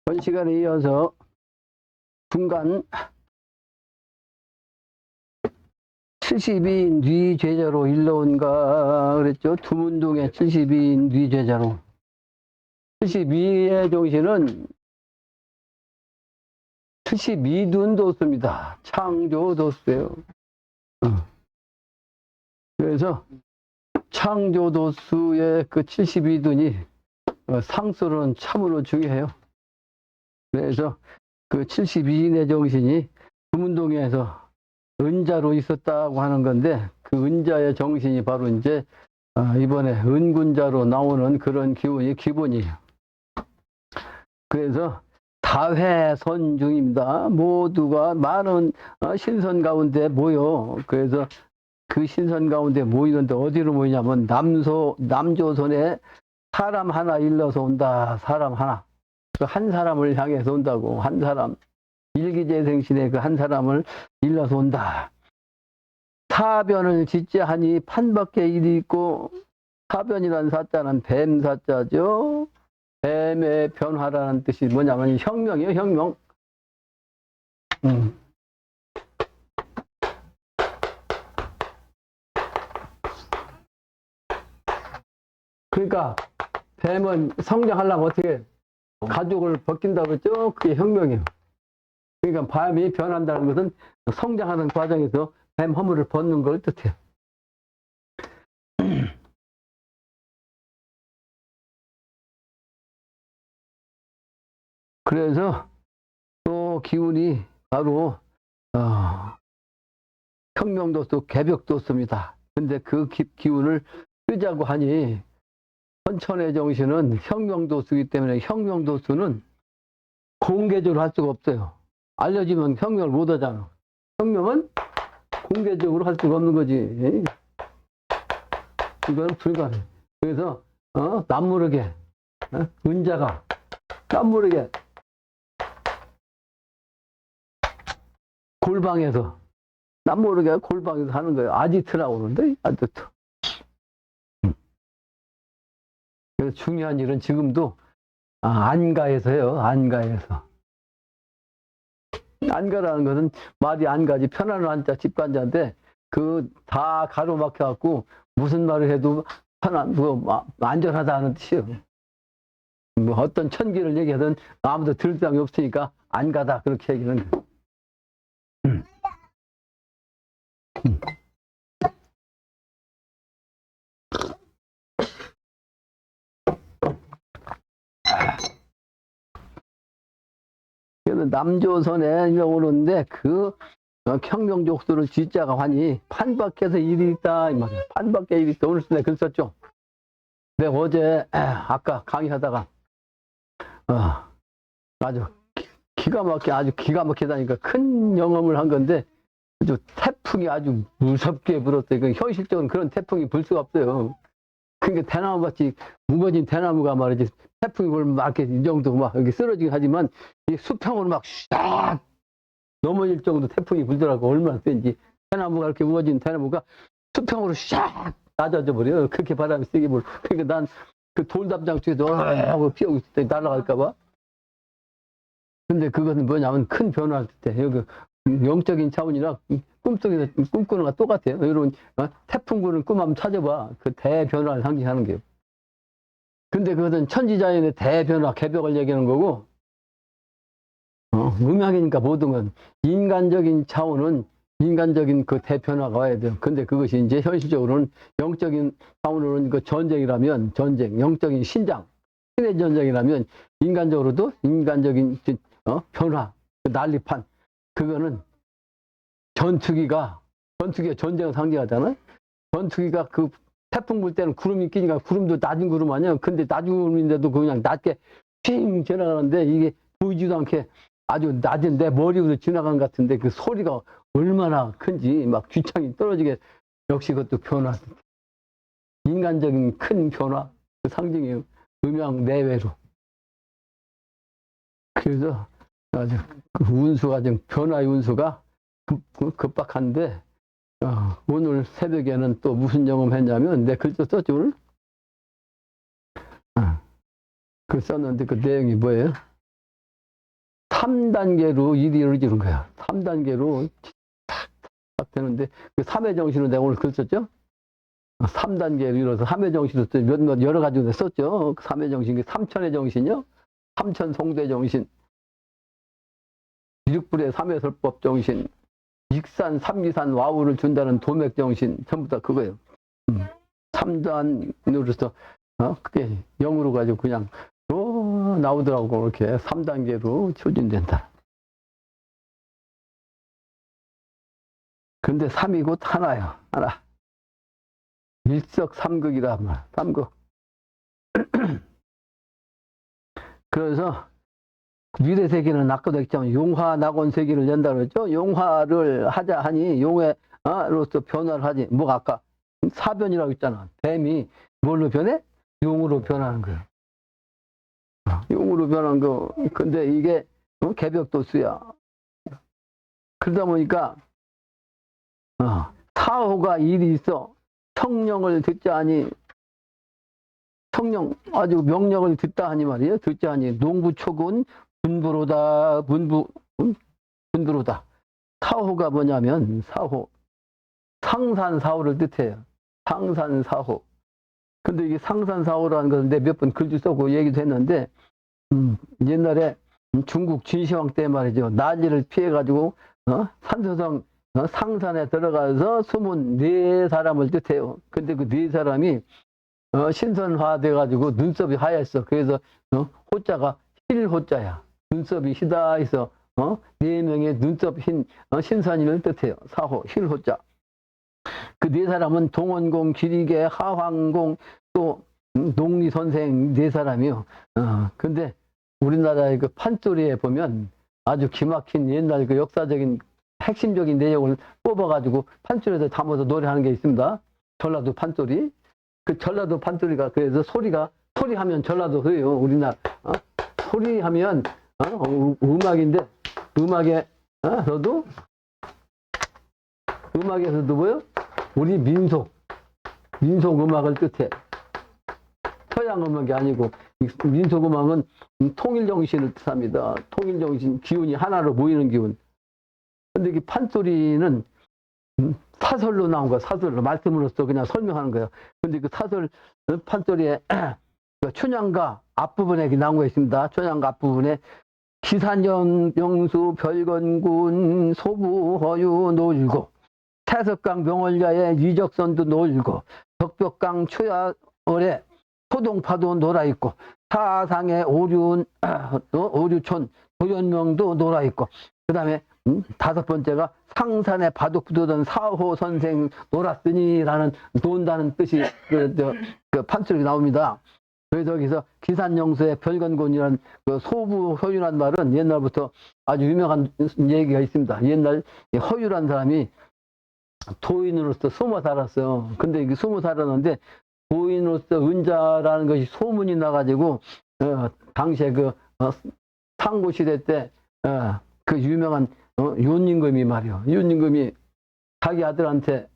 전 시간에 이어서 중간 72인 뉘제자로 일러온가 그랬죠. 두문동의 72인 뉘제자로. 72의 정신은 72둔도수입니다. 창조도수예요. 그래서 창조도수의 그 72둔이 상수로는 참으로 중요해요. 그래서 그 72인의 정신이 두문동에서 은자로 있었다고 하는 건데, 그 은자의 정신이 바로 이제 이번에 은군자로 나오는 그런 기본이에요. 그래서 다회선 중입니다. 모두가 많은 신선 가운데 모여. 그래서 그 신선 가운데 모이는데 어디로 모이냐면 남조선에 사람 하나 일러서 온다. 사람 하나. 그 한 사람을 향해서 온다고. 한 사람. 일기재생신의 그 한 사람을 일러서 온다. 사변을 짓자 하니 판밖에 일이 있고, 사변이라는 사자는 뱀사자죠. 뱀의 변화라는 뜻이 뭐냐면 혁명이에요. 혁명. 그러니까 뱀은 성장하려면 어떻게 가죽을 벗긴다고 했죠? 그게 혁명이에요. 그러니까 뱀이 변한다는 것은 성장하는 과정에서 뱀 허물을 벗는 걸 뜻해요. 그래서 또 기운이 바로 혁명도수, 개벽도수입니다. 근데 그 기운을 쓰자고 하니 선천의 정신은 혁명도수이기 때문에 혁명도수는 공개적으로 할 수가 없어요. 알려지면 혁명을 못 하잖아. 혁명은 공개적으로 할 수가 없는 거지. 이건 불가능해. 그래서 남모르게 은자가 남모르게 골방에서 하는 거예요. 아지트라고 그러는데, 아지트. 그래서 중요한 일은 지금도 안가에서 해요. 안가에서. 안가라는 것은 말이 안가지, 편안한 안자, 집간자인데 그 다 가로막혀갖고 무슨 말을 해도 안전하다는 뜻이에요. 뭐 어떤 천기를 얘기하든 아무도 들을 사람이 없으니까 안가다, 그렇게 얘기하는 거예요. 그래서 남조선에 오는데 그 혁명족수를 쥐자가 하니 판밖에서 일이 있다 이 말이야. 판밖에 일이 있다. 오늘 내가 글 썼죠. 내가 어제 아까 강의하다가 아주 아주 기가 막히다니까 큰 영험을 한 건데, 아주 태풍이 아주 무섭게 불었어요. 그 현실적으로는 그런 태풍이 불 수가 없어요. 그러니까 대나무같이 무거진 대나무가 말이지 태풍이 불면 막 이렇게 이 정도 막 여기 쓰러지긴 하지만 이 수평으로 막 샥 넘어질 정도 태풍이 불더라고. 얼마나 센지. 대나무가 이렇게 무거진 대나무가 수평으로 샥 낮아져 버려요. 그렇게 바람이 세게 불어. 그러니까 난 그 돌담장 쪽에서 하고 피하고 있을 때 날아갈까봐. 근데 그것은 뭐냐면 큰 변화를 뜻해. 여기 영적인 차원이라 꿈속에서 꿈꾸는 거랑 똑같아요. 여러분 태풍 부는 꿈 한번 찾아봐. 그 대변화를 상징하는 게요. 근데 그것은 천지자연의 대변화, 개벽을 얘기하는 거고, 음양이니까 모든 건 인간적인 차원은 인간적인 그 대변화가 와야 돼요. 근데 그것이 이제 현실적으로는 영적인 차원으로는 그 전쟁이라면 전쟁, 영적인 신장, 신의 전쟁이라면 인간적으로도 인간적인 변화, 그 난립한, 그거는 전투기가 전쟁을 상징하잖아요. 전투기가 그 태풍 불 때는 구름이 끼니까 구름도 낮은 구름 아니야. 근데 낮은 구름인데도 그냥 낮게 핑 지나가는데 이게 보이지도 않게 아주 낮은 내 머리 위로 지나간 것 같은데 그 소리가 얼마나 큰지 막 귀창이 떨어지게. 역시 그것도 변화. 인간적인 큰 변화. 그 상징이에요. 음양 내외로. 그래서 아주 그 운수가 좀 변화의 운수가 급박한데, 오늘 새벽에는 또 무슨 영험했냐면 내 글도 썼지 오늘? 글 썼는데 그 내용이 뭐예요? 3단계로 일이 이루어지는 거야. 3단계로 딱 되는데, 그 3회 정신으로 내가 오늘 글 썼죠? 3단계로 이뤄서 3회 정신으로 몇 여러 가지로 썼죠? 3회 정신, 3천의 정신이요? 3천 송대 정신, 일육불의 3회 설법 정신, 익산, 삼기산, 와우를 준다는 도맥 정신, 전부 다 그거예요. 3단으로서, 그게 0으로 가지고 그냥, 나오더라고. 이렇게 3단계로 추진된다. 근데 3이 곧 하나요. 하나. 일석삼극이라 말. 삼극. 그래서 미래세계는 아까도 했지만 용화낙원 세계를 연다 그랬죠. 용화를 하자 하니 용해로서 변화를 하지. 뭐가 아까 사변이라고 했잖아. 뱀이 뭘로 변해? 용으로 변하는 거예요. 용으로 변한 거. 근데 이게 개벽도수야. 그러다 보니까 사호가 일이 있어. 청령을 듣자 하니, 청령 아주 명령을 듣다 하니 말이에요. 듣자 하니 농부초군 분부로다. 분부로다. 사호가 뭐냐면 사호, 상산사호를 뜻해요. 상산사호. 근데 이게 상산사호라는 것은 내가 몇 번 글도 써고 얘기도 했는데, 옛날에 중국 진시황 때 말이죠. 난리를 피해가지고 산소성 상산에 들어가서 숨은 4사람을 뜻해요. 근데 그 4사람이 신선화돼가지고 눈썹이 하얗어. 그래서 호자가 힐호자야. 눈썹이 희다 해서 4명의 눈썹 흰 신선인을 뜻해요. 사호 힐호자. 그 4사람은 동원공, 기리개, 하황공, 또 농리선생 4사람이요. 근데 우리나라의 그 판소리에 보면 아주 기막힌 옛날 그 역사적인 핵심적인 내용을 뽑아가지고 판소리에다 담아서 노래하는 게 있습니다. 전라도 판소리. 그 전라도 판소리가 그래서 소리하면 전라도 그래요. 우리나라 소리하면 음악인데 음악에서도 뭐요? 우리 민속 음악을 뜻해. 서양 음악이 아니고 민속 음악은 통일 정신을 뜻합니다. 통일 정신, 기운이 하나로 모이는 기운. 근데 이 판소리는 사설로 나온 거야. 사설로 말씀으로써 그냥 설명하는 거예요. 근데 그 사설 판소리에 춘향가 앞부분에 나온 거 있습니다. 춘향가 앞부분에 기산영수 별건군 소부허유 놀고 태석강 명월야의 이적선도 놀고 덕벽강 추야월에 소동파도 놀아있고 사상의 오류촌 도연명도 놀아있고 그 다음에 5번째가 상산에 바둑 붙던 사호 선생 놀았으니라는 논다는 뜻이 그 판소리 나옵니다. 그래서 여기서 기산영수의 별건군이라는 그 소부 허유란 말은 옛날부터 아주 유명한 얘기가 있습니다. 옛날 허유란 사람이 도인으로서 숨어 살았어요. 근데 이게 숨어 살았는데 도인으로서 은자라는 것이 소문이 나가지고 당시에 그 상고시대 때 그 유명한 윤임금이 말이요. 윤임금이 자기 아들한테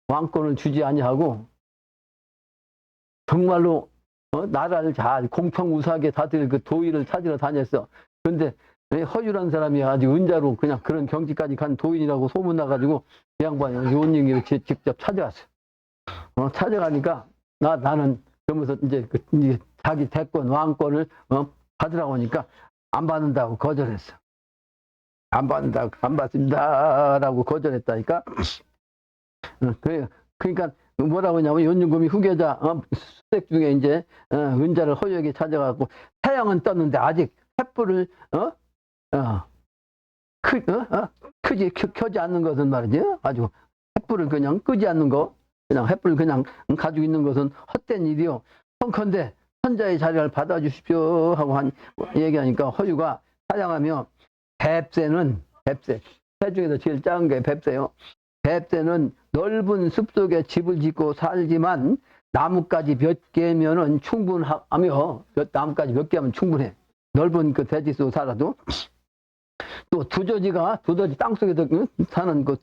왕권을 주지 아니하고 정말로 나라를 잘 공평무사하게 다들 그 도의를 찾으러 다녔어. 근데 허유란 사람이 아주 은자로 그냥 그런 경지까지 간 도인이라고 소문나가지고 그 양반이 윤임금이 직접 찾아왔어. 찾아가니까 나는 그러면서 이제 자기 대권 왕권을 받으라고 하니까 안 받는다고 거절했어. 안 받습니다라고 거절했다니까. 그러니까 뭐라고 하냐면 윤임금이 후계자 수색 중에 이제 은자를 허유에게 찾아가고 태양은 떴는데 아직 횃불을 켜지 않는 것은 말이지 아주 횃불을 그냥 끄지 않는 거 그냥 횃불을 그냥 가지고 있는 것은 헛된 일이요. 청컨대 선자의 자리를 받아주십시오 하고 얘기하니까 허유가 사양하며 뱁새는 뱁새 중에서 제일 작은 게 뱁새요. 뱁새는 넓은 숲속에 집을 짓고 살지만 나뭇가지 몇 개면은 충분하며 나뭇가지 몇 개면 충분해. 넓은 그 대지 속 살아도 또 두더지 땅속에서 사는 그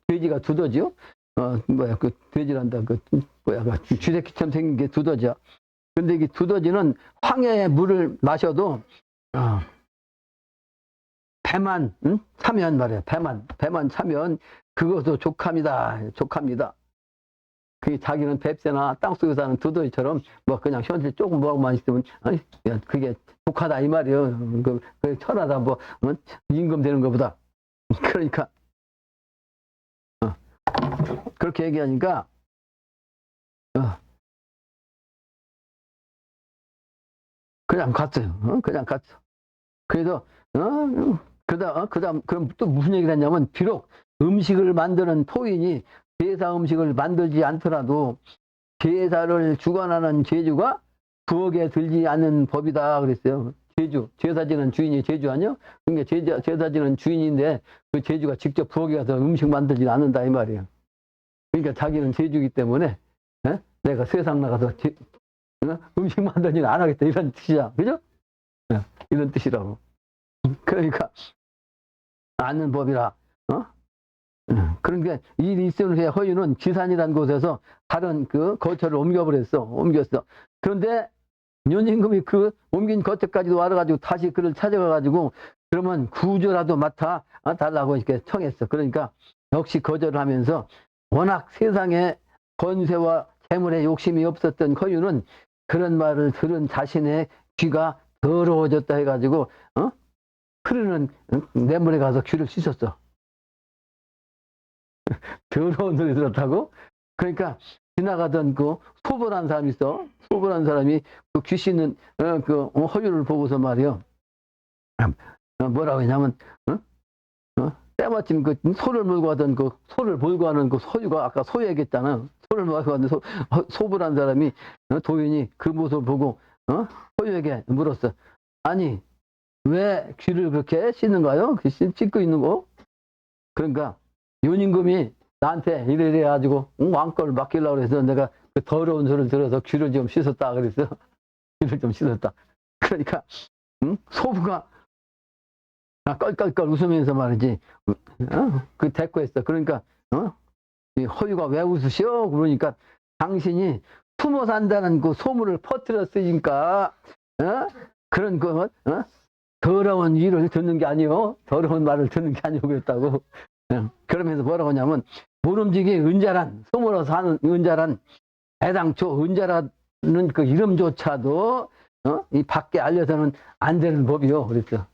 돼지가 두더지요. 그 돼지란다. 쥐새끼처럼 생긴 게 두더지야. 근데 이 두더지는 황해의 물을 마셔도 배만 차면 말이야. 배만 차면 그것도 족합니다. 그게 자기는 뱁새나 땅속에 사는 두더지처럼 뭐 그냥 현실 조금 먹만 있으면 그게 족하다 이 말이에요. 그 천하다 뭐 임금 되는 것보다. 그러니까 그렇게 얘기하니까 그냥 갔어요. 그냥 갔어. 그래서 그럼 또 무슨 얘기를 했냐면, 비록 음식을 만드는 토인이 제사 음식을 만들지 않더라도 제사를 주관하는 제주가 부엌에 들지 않는 법이다 그랬어요. 제사 지는 주인이 제주 아니요? 그러니까 제사 지는 주인인데 그 제주가 직접 부엌에 가서 음식 만들지 않는다 이 말이에요. 그러니까 자기는 제주기 때문에 내가 세상 나가서 음식 만들지는 안 하겠다 이런 뜻이야. 그죠? 이런 뜻이라고. 그러니까 아는 법이라. 그러니까 이 일선의 허유는 지산이라는 곳에서 다른 그 거처를 옮겼어. 그런데 윤임금이 그 옮긴 거처까지도 와가지고 다시 그를 찾아가가지고 그러면 구조라도 맡아 달라고 이렇게 청했어. 그러니까 역시 거절을 하면서, 워낙 세상에 권세와 재물에 욕심이 없었던 허유는 그런 말을 들은 자신의 귀가 더러워졌다 해가지고 흐르는 냇물에 가서 귀를 씻었어. 더러운 소리 들었다고? 그러니까 지나가던 그 소벌한 사람이 있어. 소벌한 사람이 그 귀 씻는 그 허유를 보고서 말이요. 뭐라고 했냐면 때마침 그 소를 몰고 가던 그 소를 몰고 가는 그 소유가 아까 소 얘기했잖아. 소를 몰고 가는 소벌한 사람이 도인이 그 모습을 보고 소유에게 물었어. 아니 왜 귀를 그렇게 씻는가요? 씻고 있는 거? 그러니까 윤임금이 나한테 이래 가지고 왕권을 맡기려고 해서 내가 그 더러운 소리를 들어서 귀를 좀 씻었다 그랬어. 귀를 좀 씻었다. 그러니까 소부가 껄껄껄 웃으면서 말이지 그 대꾸했어. 그러니까 이 허유가 왜 웃으시오? 그러니까 당신이 숨어 산다는 그 소문을 퍼뜨렸으니까 그런 그 더러운 일을 듣는 게 아니요, 더러운 말을 듣는 게 아니고 그랬다고. 그러면서 뭐라고 하냐면, 모름지기 은자란, 소문으로 사는 은자란, 애당초 은자라는 그 이름조차도 이 밖에 알려서는 안 되는 법이요 그랬어.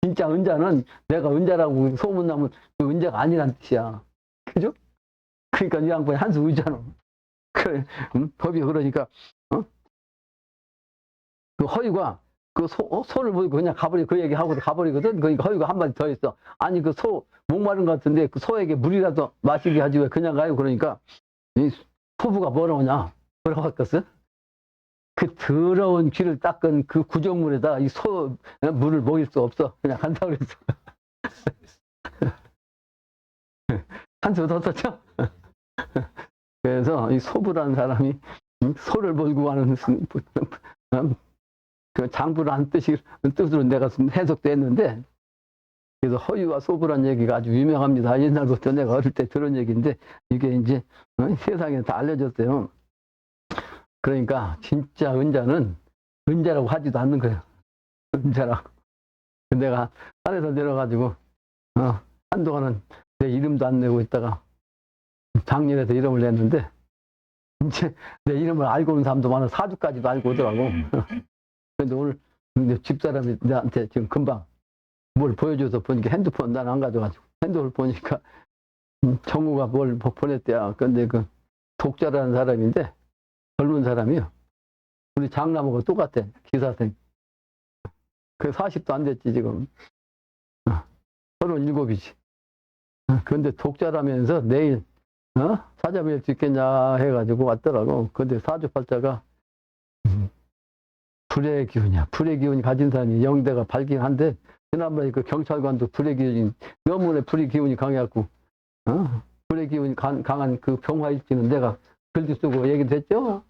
진짜 은자는 내가 은자라고 소문나면 그 은자가 아니란 뜻이야. 그죠? 그러니까 이 양반이 한수 의잖아. 그래, 법이 그러니까 그 허유가 그 소를 보고 그냥 그 얘기하고 가버리거든. 그러니까 허유가 한마디 더 했어. 아니 그 소 목마른 것 같은데 그 소에게 물이라도 마시게 하지 왜 그냥 가요? 그러니까 이 소부가 뭐라고 바꿨어? 그 더러운 귀를 닦은 그 구정물에다 이 소 물을 먹일 수 없어. 그냥 간다 그랬어. 한수 더 썼죠? 그래서 이 소부라는 사람이 소를 몰고 가는 그 장부라는 뜻으로 내가 해석됐는데, 그래서 허유와 소부란 얘기가 아주 유명합니다. 옛날부터 내가 어릴 때 들은 얘기인데 이게 이제 세상에 다 알려졌어요. 그러니까 진짜 은자는 은자라고 하지도 않는 거예요. 은자라고. 내가 산에서 내려가지고 한동안은 내 이름도 안 내고 있다가 작년에도 이름을 냈는데, 이제 내 이름을 알고 오는 사람도 많아. 사주까지도 알고 오더라고. 근데 오늘 집사람이 나한테 지금 금방 뭘 보여줘서 보니까 핸드폰 난 안 가져가지고 핸드폰을 보니까 정우가 뭘 보냈대야. 근데 그 독자라는 사람인데 젊은 사람이요. 우리 장남하고 똑같아. 기사생. 그 40도 안 됐지 지금. 37이지. 근데 독자라면서 내일 사자뵐 수 있겠냐 해가지고 왔더라고. 근데 사주팔자가 불의 기운이야. 불의 기운이 가진 사람이 영대가 밝긴 한데, 지난번에 그 경찰관도 불의 기운이, 명문의 불의 기운이 강해갖고 불의 기운이 강한 그 병화일지는 내가 글도 쓰고 얘기도 했죠.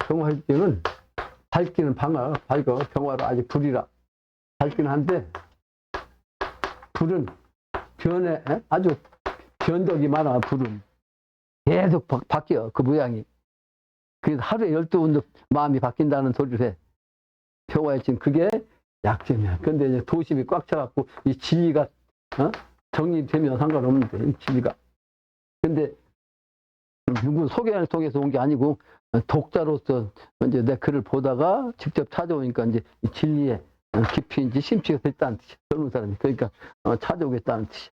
병화일지는 밝기는 밝아. 병화로 아직 불이라 밝기는 한데, 불은 변해 아주 변덕이 많아. 불은 계속 바뀌어 그 모양이. 그래서 하루에 12번도 마음이 바뀐다는 소리를 해. 표가해진 그게 약점이야. 근데 이제 도심이 꽉 차갖고 이 진리가 정립되면 상관없는데 이 진리가. 근데 누구 소개를 통해서 온 게 아니고 독자로서 이제 내 글을 보다가 직접 찾아오니까 이제 이 진리에 깊이 이제 심취가 됐다는 뜻이야. 젊은 사람이. 그러니까 찾아오겠다는 뜻이야.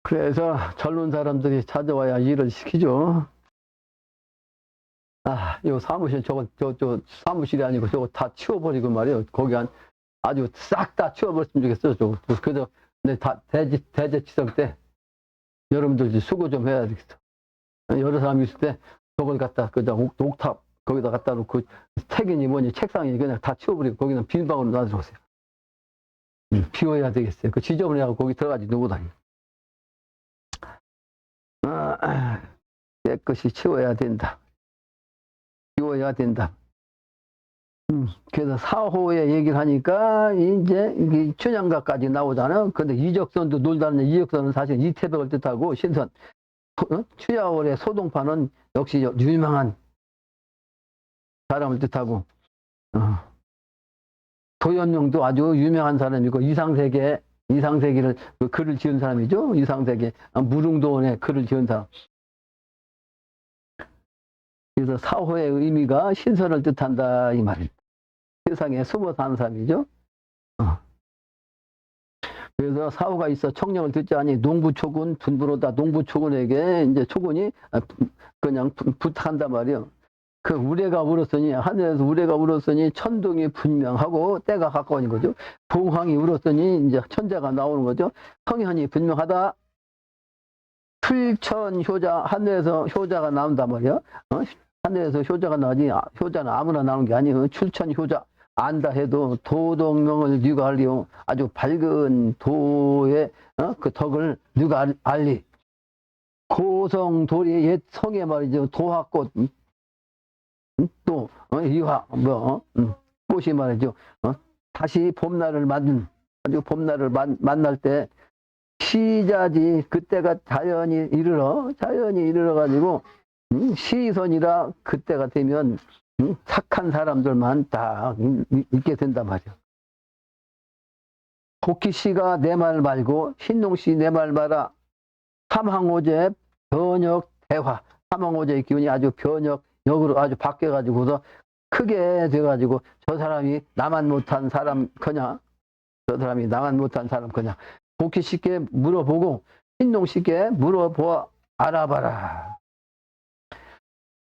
그래서 젊은 사람들이 찾아와야 일을 시키죠. 요 사무실 저 사무실이 아니고 저거 다 치워버리고 말이에요. 거기 아주 싹 다 치워버렸으면 좋겠어요. 저거. 그래서 다 대제치석 때 여러분들 수고 좀 해야 되겠어. 여러 사람이 있을 때 저걸 갖다 옥탑 거기다 갖다 놓고 책이니 뭐니 책상이니 그냥 다 치워버리고 거기는 빈방으로 놔두세요. 비워야 되겠어요. 그 지저분해하고 거기 들어가지 누구 다니. 깨끗이 치워야 된다. 비워야 된다. 그래서 사호의 얘기를 하니까 이제 춘향가까지 나오잖아요. 근데 이적선도 놀다는 이적선은 사실 이태백을 뜻하고 신선. 추야월의 소동파는 역시 유명한 사람을 뜻하고 도연용도 아주 유명한 사람이고 이상세계를 그 글을 지은 사람이죠. 이상세계 무릉도원에 글을 지은 사람. 그래서 사호의 의미가 신선을 뜻한다 이 말입니다. 세상에 숨어 사는 사람이죠. 그래서 사호가 있어 청령을 듣지 아니 농부초군 분부로다. 농부초군에게 이제 초군이 그냥 부탁한단 말이에요. 그 우레가 울었으니 하늘에서 우레가 울었으니 천둥이 분명하고 때가 가까워진 거죠. 봉황이 울었으니 이제 천자가 나오는 거죠. 성현이 분명하다. 출천효자 하늘에서 효자가 나온단 말이야. 하늘에서 효자가 나오지 효자는 아무나 나오는 게 아니에요. 출천효자 안다 해도 도덕명을 누가 알리요. 아주 밝은 도의 그 덕을 누가 알리. 고성도리 옛 성에 말이죠. 도화꽃 또 이화 꽃이 말이죠. 다시 봄날을 맞는 아주 봄날을 만날 때 시자지 그때가 자연이 이르러 가지고 시선이라 그때가 되면 착한 사람들만 다 있게 된단 말이야. 복희씨가 내 말 말고 신농씨 내 말 말아. 삼항오제 변역 대화. 삼항오제의 기운이 아주 변역역으로 아주 바뀌어가지고서 크게 돼가지고 저 사람이 나만 못한 사람 거냐. 저 사람이 나만 못한 사람 거냐. 복희씨께 물어보고 신농씨께 물어보아 알아봐라.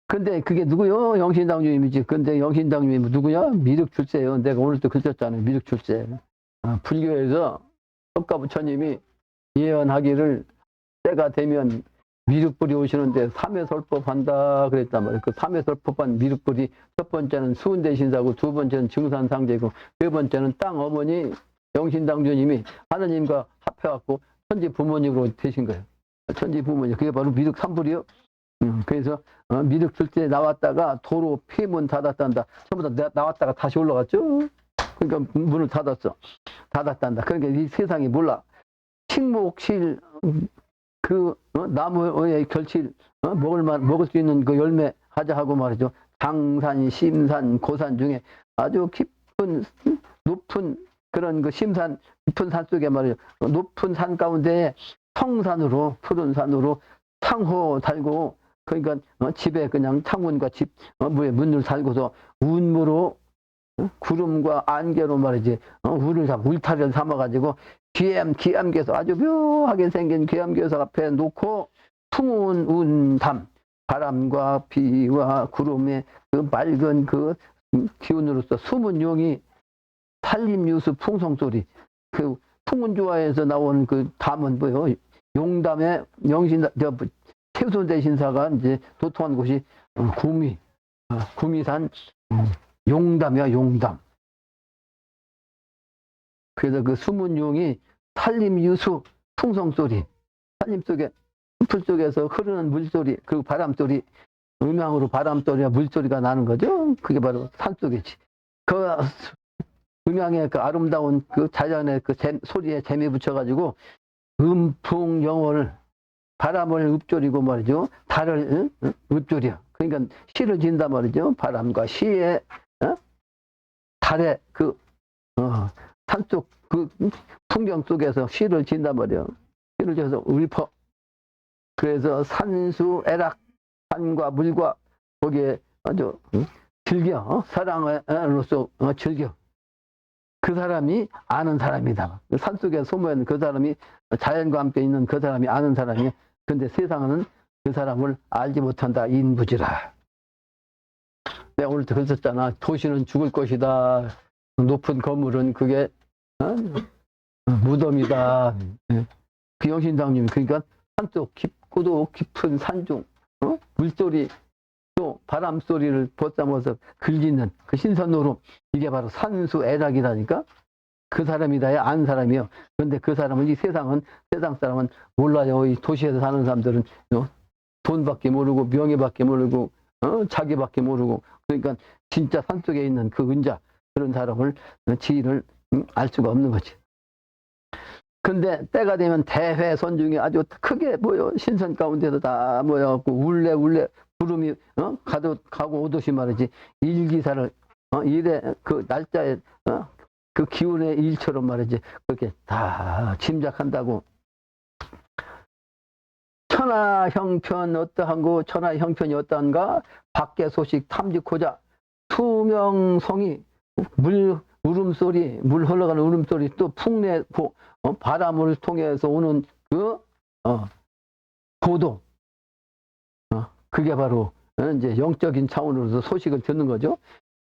근데 그게 누구요? 영신당주님이지. 근데 영신당주님이 누구냐? 미륵출세요. 내가 오늘도 글썼잖아요. 미륵출세. 불교에서 석가부처님이 예언하기를 때가 되면 미륵불이 오시는데 삼회설법 한다 그랬단 말이에요. 그 삼회설법한 미륵불이 첫 번째는 수운대신사고 두 번째는 증산상제고 세 번째는 땅 어머니 영신당주님이 하느님과 합해갖고 천지 부모님으로 되신 거예요. 천지 부모님. 그게 바로 미륵 삼불이요. 그래서 미륵 줄 때 나왔다가 도로 폐문 닫았단다. 전부 다 나왔다가 다시 올라갔죠. 그러니까 문을 닫았단다. 그러니까 이 세상이 몰라. 식목실 그 나무의 결실 먹을 수 있는 그 열매 하자 하고 말이죠. 장산, 심산, 고산 중에 아주 깊은 높은 그런 그 심산 깊은 산 속에 말이죠. 높은 산 가운데 성산으로 푸른 산으로 창호 달고 그러니까 집에 그냥 창문과 집 문을 달고서 운무로 구름과 안개로 말이지 울타리를 삼아가지고 귀암귀에서 아주 묘하게 생긴 귀암귀에서 앞에 놓고 풍운 운담 바람과 비와 구름의 그 맑은 그 기운으로서 숨은 용이 산림유수 풍성소리 그 풍운주화에서 나오는 그 담은 뭐요 용담의 태수대신사가 이제 도통한 곳이 구미산 용담이야, 용담. 그래서 그 숨은 용이 산림유수 풍성소리, 산림 속에, 풀 속에서 흐르는 물소리, 그리고 바람소리, 음향으로 바람소리와 물소리가 나는 거죠. 그게 바로 산속이지. 그 음향의 그 아름다운 그 자연의 그 소리에 재미 붙여가지고 음풍영호를 바람을 읊조리고 말이죠. 달을 읊조려. 그러니까 시를 지은단 말이죠. 바람과 시에 달의 그 산속 그 풍경 속에서 시를 지은단 말이에요. 시를 지어서 읊어. 그래서 산수애락, 산과 물과 거기에 아주 즐겨 사랑으로서 즐겨. 그 사람이 아는 사람이다. 산속에 숨어있는 그 사람이 자연과 함께 있는 그 사람이 아는 사람이야. 근데 세상은 그 사람을 알지 못한다. 인부지라. 내가 오늘도 그랬었잖아. 도시는 죽을 것이다. 높은 건물은 그게 무덤이다. 그 영신장님 그러니까 산속 깊고도 깊은 산중 물소리 또 바람 소리를 벗삼아서 글리는 그 신선노름 이게 바로 산수애락이라니까. 그 사람이다야 안 사람이요. 그런데 그 사람은 이 세상 사람은 몰라요. 이 도시에서 사는 사람들은 돈밖에 모르고 명예밖에 모르고 자기밖에 모르고 그러니까 진짜 산속에 있는 그 은자 그런 사람을 지위를 알 수가 없는 거지. 근데 때가 되면 대회선중이 아주 크게 모여 신선 가운데서 다 모여갖고 울레 구름이 가고 오듯이 말이지 일기사를 일의 그 날짜에 그 기운의 일처럼 말이지 그렇게 다 짐작한다고. 천하형편 어떠한고 천하형편이 어떠한가 밖의 소식 탐지코자 투명성이 울음소리 물 흘러가는 울음소리 또 풍내 바람을 통해서 오는 그 고도 그게 바로 이제 영적인 차원으로서 소식을 듣는 거죠.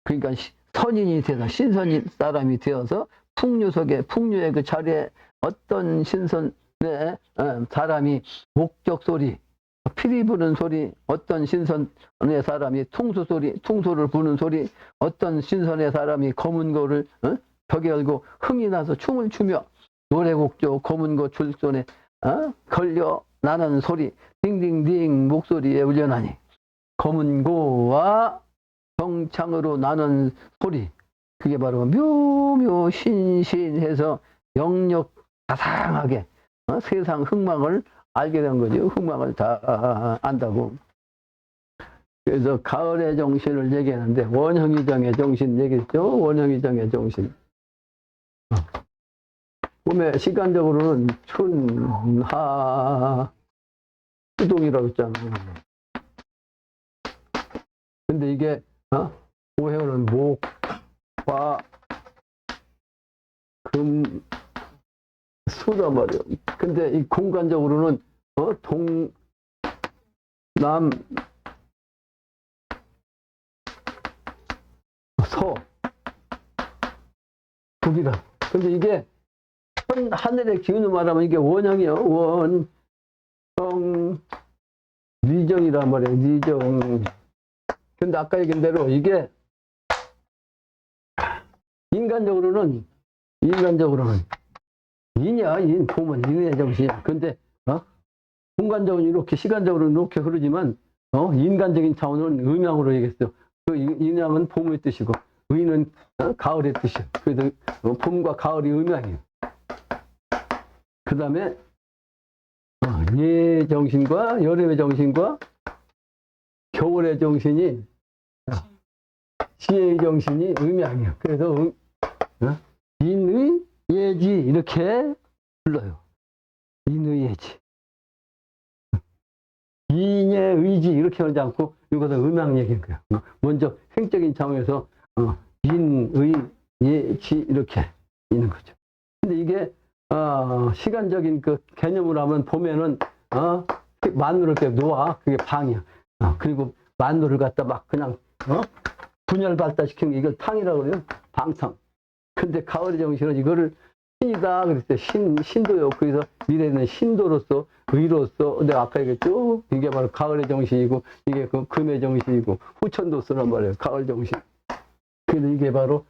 그러니까 선인이 되서 신선인 사람이 되어서 풍류의 그 자리에 어떤 신선의 사람이 목적 소리 피리 부는 소리 어떤 신선의 사람이 퉁소를 부는 소리 어떤 신선의 사람이 검은 거를 벽에 열고 흥이 나서 춤을 추며 노래곡조 검은 거 줄손에 걸려 나는 소리 딩딩딩 목소리에 울려나니 검은 고와 경창으로 나는 소리 그게 바로 묘묘 신신해서 영력 자상하게 세상 흥망을 알게 된 거죠. 흥망을 다 안다고. 그래서 가을의 정신을 얘기하는데 원형이정의 정신 얘기했죠. 원형이정의 정신. 봄에 시간적으로는 춘하 수동이라고 했잖아. 근데 이게 오해는 목, 화, 금, 수단 말이에요. 근데 이 공간적으로는 동, 남, 서, 북이다. 근데 이게 하늘의 기운을 말하면 이게 원형이요. 원, 성, 리정이란 말이에요. 리정. 근데 아까 얘기한 대로 이게 인간적으로는 인이야. 인 보면 인의 정신이야. 근데 공간적으로 이렇게 시간적으로는 이렇게 흐르지만 인간적인 차원은 음양으로 얘기했어. 그 인양은 봄의 뜻이고 의는 가을의 뜻이야. 그래서 봄과 가을이 음양이에요. 그 다음에 예 정신과 여름의 정신과 겨울의 정신이 시의 정신이 음양이에요. 그래서 인의 예지 이렇게 불러요. 인의 예지. 인의 의지 이렇게 하지 않고 이것은 음양 얘기인 거야. 먼저 생적인 차원에서 인의 예지 이렇게 있는 거죠. 근데 이게 시간적인 그 개념으로 하면 봄에는 만물을 이렇게 놓아 그게 방이야. 그리고 만물을 갖다 막 그냥 분열 발달시키는 게 이걸 탕이라고 그래요. 방탕. 근데 가을의 정신은 이거를 신이다 그랬어요. 신도요. 그래서 미래는 신도로서 의로서 내가 아까 얘기했죠. 이게 바로 가을의 정신이고 이게 그 금의 정신이고 후천도서란 말이에요. 가을 정신. 그래서 이게 바로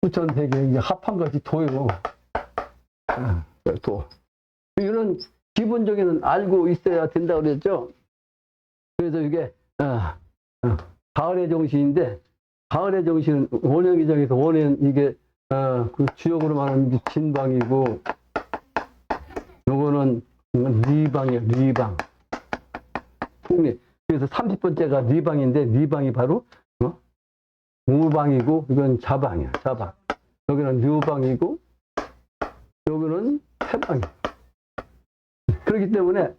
후천세계 이제 합한 것이 도요. 도. 이거는 기본적인 알고 있어야 된다 그랬죠. 그래서 이게 가을의 정신인데 가을의 정신은 원형이정에서 원형 이게 그 주역으로 말하는 게 진방이고 요거는 리방이에요, 리방. 풍리. 그래서 30번째가 리방인데, 리방이 바로, 우방이고, 이건 자방이야, 자방. 여기는 류방이고, 여기는 태방이야. 그렇기 때문에,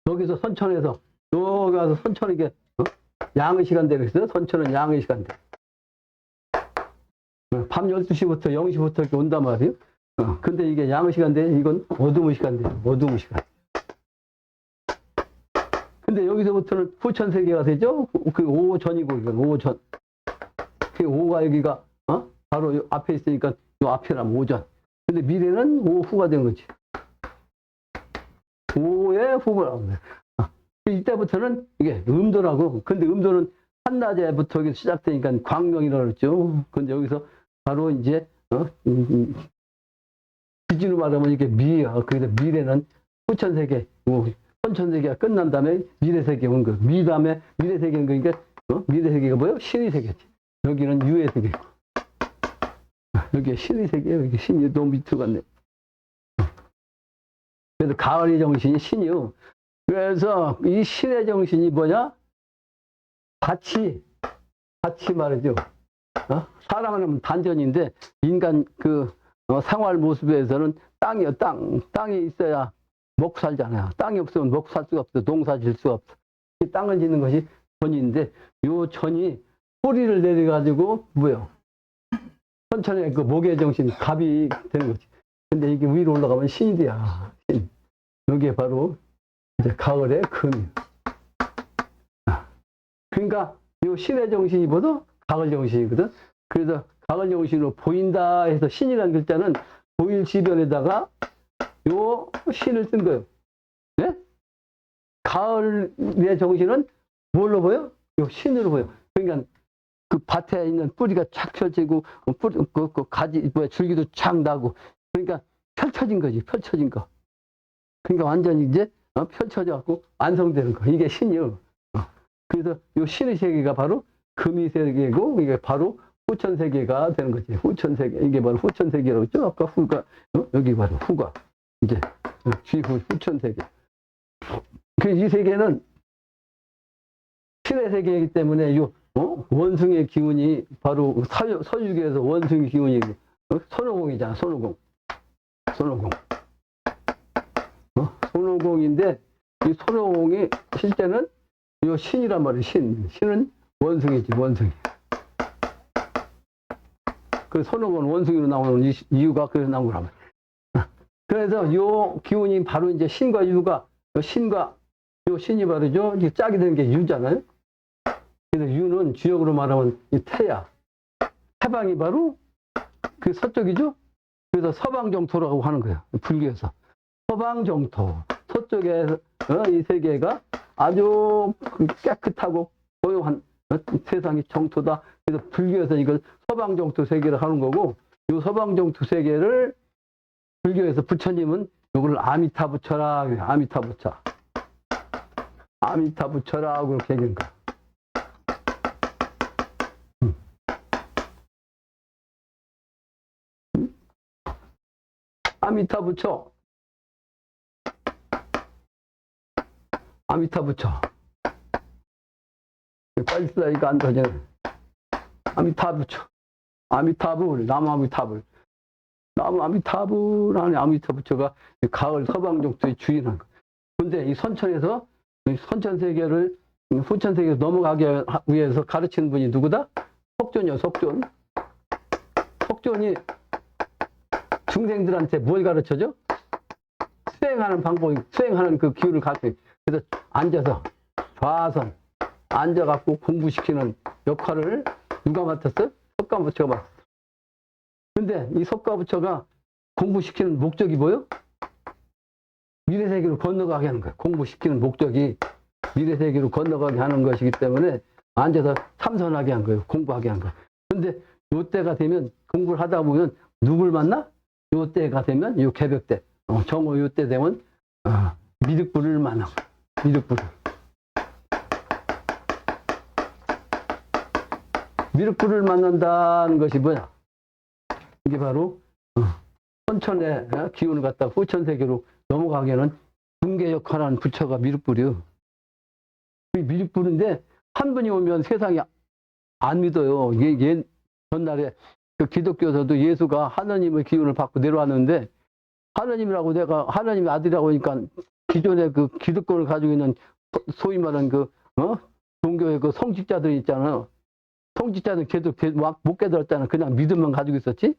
여기서 선천에서, 여기 가서 선천에 이게, 양의 시간대 그랬어요. 선천은 양의 시간대. 밤 12시부터 0시부터 이렇게 온단 말이에요. 근데 이게 양의 시간대, 이건 어둠의 시간대, 어둠의 시간. 근데 여기서부터는 후천세계가 되죠? 그 오전이고, 이건 오전. 그 오가 여기가, 바로 앞에 있으니까 요 앞에라면 오전. 근데 미래는 오후가 되는 거지. 오의 후보라고 그래. 이때부터는 이게 음도라고. 근데 음도는 한낮에부터 시작되니까 광명이라고 그랬죠. 근데 여기서 바로 이제, 기준으로 말하면 이게 미야. 그래서 미래는 후천세계, 선천세계가 끝난 다음에 미래세계 온 거. 미 다음에 미래세계는 그러니까, 미래세계가 뭐예요? 신의 세계지. 여기는 유의 세계고. 여기 신의 세계예요. 여기 신이 너무 밑으로 갔네. 그래서 가을의 정신이 신이요. 그래서 이 신의 정신이 뭐냐? 밭이 말이죠. 사람은 단전인데 인간 생활 모습에서는 땅이요, 땅. 땅이 있어야 먹고 살잖아요. 땅이 없으면 먹고 살 수가 없어. 농사 질 수가 없어. 이 땅을 짓는 것이 전인데, 요 전이 뿌리를 내려가지고, 뭐요? 천천히 그 목의 정신, 갑이 되는 거지. 근데 이게 위로 올라가면 신이 돼야. 신. 여기에 바로 이제 가을의 금이에요. 그러니까 요 신의 정신이 뭐든 가을 정신이거든. 그래서 가을 정신으로 보인다 해서 신이라는 글자는 보일 지변에다가 요 신을 쓴 거예요. 네? 가을의 정신은 뭘로 보여? 요 신으로 보여. 그러니까 그 밭에 있는 뿌리가 착 펼치고, 가지, 줄기도 착 나고, 그러니까 펼쳐진 거지, 펼쳐진 거. 그러니까 완전히 이제 펼쳐져 갖고 완성되는 거. 이게 신이요. 그래서 요 신의 세계가 바로 금이 세계고, 이게 바로 후천 세계가 되는 거지. 후천 세계. 이게 바로 후천 세계라고 했죠. 아까 후가, 여기 바로 후가. 이제 쥐후 후천 세계. 그 이 세계는 신의 세계이기 때문에 요 원숭이의 기운이 바로 서유계에서 원숭이 기운이 손오공이잖아. 손오공. 손오공인데 이 손오공이 실제는 요 신이란 말이에요. 신은 원숭이지, 원숭이. 그 손오공은 원숭이로 나오는 이유가 그래서 나온 거란 말이에요. 그래서 요 기운이 바로 이제 신과 유가, 요 신이 바로죠. 짝이 되는 게 유잖아요. 그래서 유는 주역으로 말하면 이 태야. 태방이 바로 그 서쪽이죠. 그래서 서방정토라고 하는 거예요. 불교에서. 서방정토. 서쪽에 이 세계가 아주 깨끗하고 고요한 세상이 정토다. 그래서 불교에서 이걸 서방정토 세계를 하는 거고, 이 서방정토 세계를 불교에서 부처님은 이걸 아미타 부처라. 아미타 부처. 아미타 부처라고 그렇게 얘기하는 거야. 아미타 부처. 아미타 부처. 빨리 쓰다 이거 안 되잖아. 아미타 부처. 아미타불, 나무 아미타불. 나무 아미타불, 아미타 부처가 가을 서방정토의 주인한 거. 근데 이 선천에서 선천세계를 후천세계로 넘어가기 위해서 가르치는 분이 누구다? 석존이요, 석존. 석존이 중생들한테 뭘 가르쳐줘? 수행하는 방법이, 수행하는 그 기운을 가르쳐. 그래서 앉아서, 좌선, 앉아갖고 공부시키는 역할을 누가 맡았어요? 석가부처가 맡았어. 근데 이 석가부처가 공부시키는 목적이 뭐예요? 미래세계로 건너가게 하는 거예요. 공부시키는 목적이 미래세계로 건너가게 하는 것이기 때문에 앉아서 참선하게 한 거예요. 공부하게 한 거예요. 근데 요때가 되면 공부를 하다 보면 누굴 만나? 요때가 되면 요 개벽때, 정오 요때 되면 미륵불을 만나. 미륵불을. 미륵불을 만난다는 것이 뭐야? 이게 바로 선천의 기운을 갖다 후천세계로 넘어가게 하는 기독하라는 부처가 미륵불이요. 미륵불인데 한 분이 오면 세상이 안 믿어요. 전날에 그 기독교에서도 예수가 하나님의 기운을 받고 내려왔는데 하나님이라고 내가 하나님의 아들이라고 하니까 기존에 그 기득권을 가지고 있는 소위 말하는 종교의 그 성직자들이 있잖아요. 성직자는 걔도 못 깨달았잖아. 그냥 믿음만 가지고 있었지.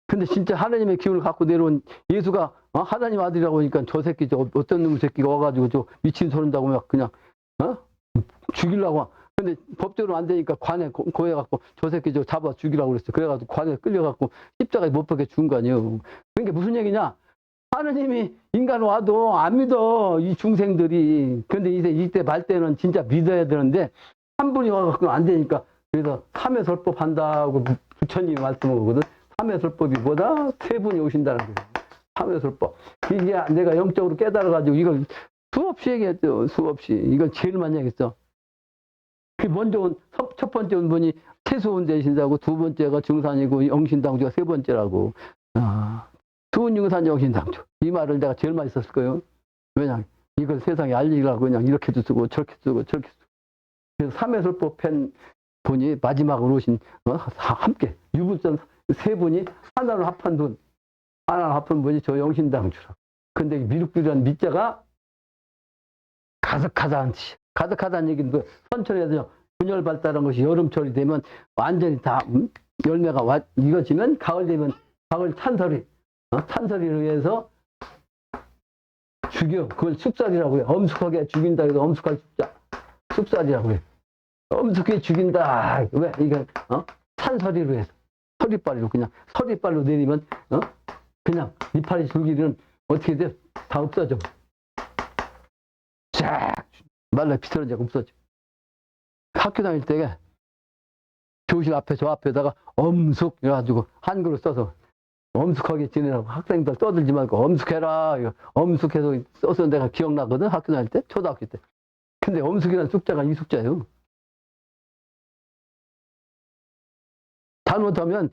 근데 진짜 하나님의 기운을 갖고 내려온 예수가 하나님 아들이라고 하니까 저 새끼 어떤 놈의 새끼가 와가지고 저 미친 소린다고 막 그냥 죽이려고. 근데 법대로 안 되니까 관에 고해갖고 저 새끼 저 잡아 죽이라고 그랬어. 그래가지고 관에 끌려갖고 십자가에 못 박혀 죽은 거 아니에요. 그러니까 무슨 얘기냐? 하나님이 인간 와도 안 믿어, 이 중생들이. 근데 이때 말 때는 진짜 믿어야 되는데 한 분이 와갖고 안 되니까. 그래서 삼회설법 한다고 부처님이 말씀하거든. 삼회설법이 뭐다? 세 분이 오신다는 거예요. 삼회설법. 이게 내가 영적으로 깨달아가지고 이걸 수없이 얘기했죠. 수없이. 이걸 제일 많이 얘기했어. 그 먼저 첫 번째 온 분이 태수원 대신사고, 두 번째가 증산이고 영신당주가 세 번째라고. 수원증산 영신당주. 이 말을 내가 제일 많이 썼을 거예요. 왜냐, 이걸 세상에 알리려고 그냥 이렇게도 쓰고 저렇게 쓰고 저렇게 쓰고. 그래서 삼회설법 편 분이 마지막으로 오신 함께 유불선 세 분이 하나로 합한 분, 하나로 합한 분이 저 영신당주라고. 근데 미륵불이라는 밑자가 가득하다는 뜻이야. 가득하다는 얘기는 선철에서 분열 발달한 것이 여름철이 되면 완전히 다 열매가 익어지면 가을 되면 가을 찬설이 찬설이로 해서 죽여. 그걸 숲살이라고 해요. 엄숙하게 죽인다 해서 엄숙하게 죽자. 숲살이라고 해요. 엄숙하게 죽인다. 왜? 이게 찬설이로 해서 서리빨로 그냥 서리빨로 내리면 그냥 이파리 줄기는 어떻게 돼? 다 없어져. 쫙 말라 비틀어지고 없어져. 학교 다닐 때 교실 앞에 저 앞에다가 엄숙 해가지고 한글로 써서 엄숙하게 지내라고 학생들 떠들지 말고 엄숙해라. 엄숙해서 써서 내가 기억나거든. 학교 다닐 때 초등학교 때. 근데 엄숙이라는 숫자가 이 숫자예요. 잘못하면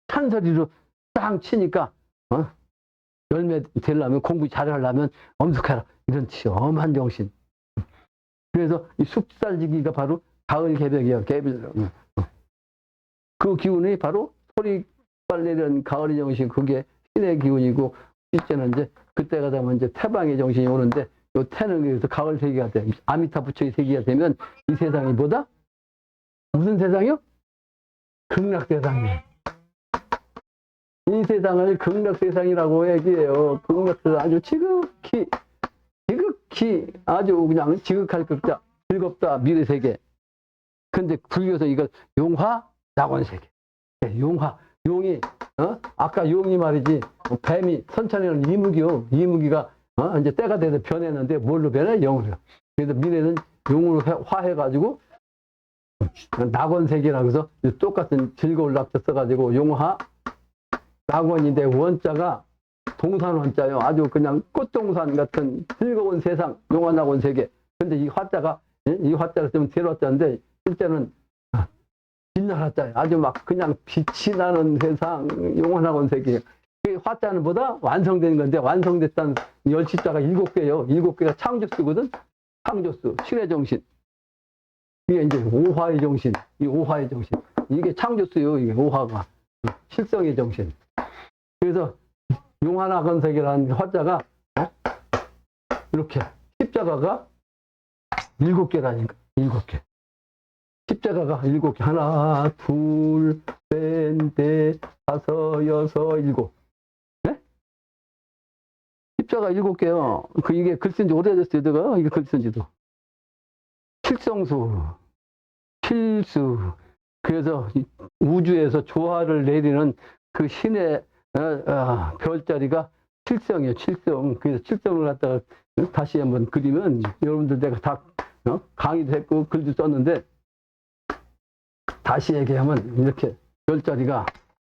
찬소리로 땅 치니까 열매 되려면 공부 잘하려면 엄숙해라. 이런 뜻이요. 엄한 정신. 그래서 이 숲살지기가 바로 가을 개벽이야. 개벽. 그 기운이 바로 소리빨래는 가을의 정신, 그게 신의 기운이고, 실제는 이제 그때가 되면 이제 태방의 정신이 오는데, 요 태는 그래서 가을 세기가 돼. 아미타 부처의 세기가 되면 이 세상이 뭐다? 무슨 세상이요? 극락 세상이에요. 이 세상을 극락 세상이라고 얘기해요. 극락 세상 아주 지극히 아주 그냥 지극할 극자, 즐겁다, 미래 세계. 근데 불교에서 이걸 용화, 낙원 세계. 용화, 용이, 아까 용이 말이지, 뱀이, 선천에는 이무기요. 이무기가, 이제 때가 돼서 변했는데 뭘로 변해? 영으로요. 그래서 미래는 용으로 화해가지고, 낙원 세계라고 해서 똑같은 즐거울 낙자 써가지고 용화, 낙원인데 원자가 동산 원자요. 아주 그냥 꽃동산 같은 즐거운 세상, 용화 낙원 세계. 근데 이 화자가, 이 화자를 쓰면 대화자인데, 실제는 빛나라자예요. 아주 막 그냥 빛이 나는 세상, 용화 낙원 세계. 그 화자는 보다 완성되는 건데, 완성됐다는 열십자가 7개요. 7개가 창조수거든? 창조수, 칠의 정신. 이게 이제 오화의 정신, 이 오화의 정신. 이게 창조수요, 이게 오화가. 실성의 정신. 그래서 용화낙원세계라는 화자가 이렇게 십자가가 7개라니까. 7개. 십자가가 7개. 하나, 둘, 셋, 넷, 다섯, 여섯, 일곱. 네? 십자가 7개요. 이게 글 쓴 지 오래됐어요, 내가. 이게 글 쓴 지도. 칠성수, 필수. 그래서 우주에서 조화를 내리는 그 신의 별자리가 칠성이에요. 칠성. 그래서 칠성을 갖다가 다시 한번 그리면 여러분들 내가 다 강의도 했고 글도 썼는데 다시 얘기하면 이렇게 별자리가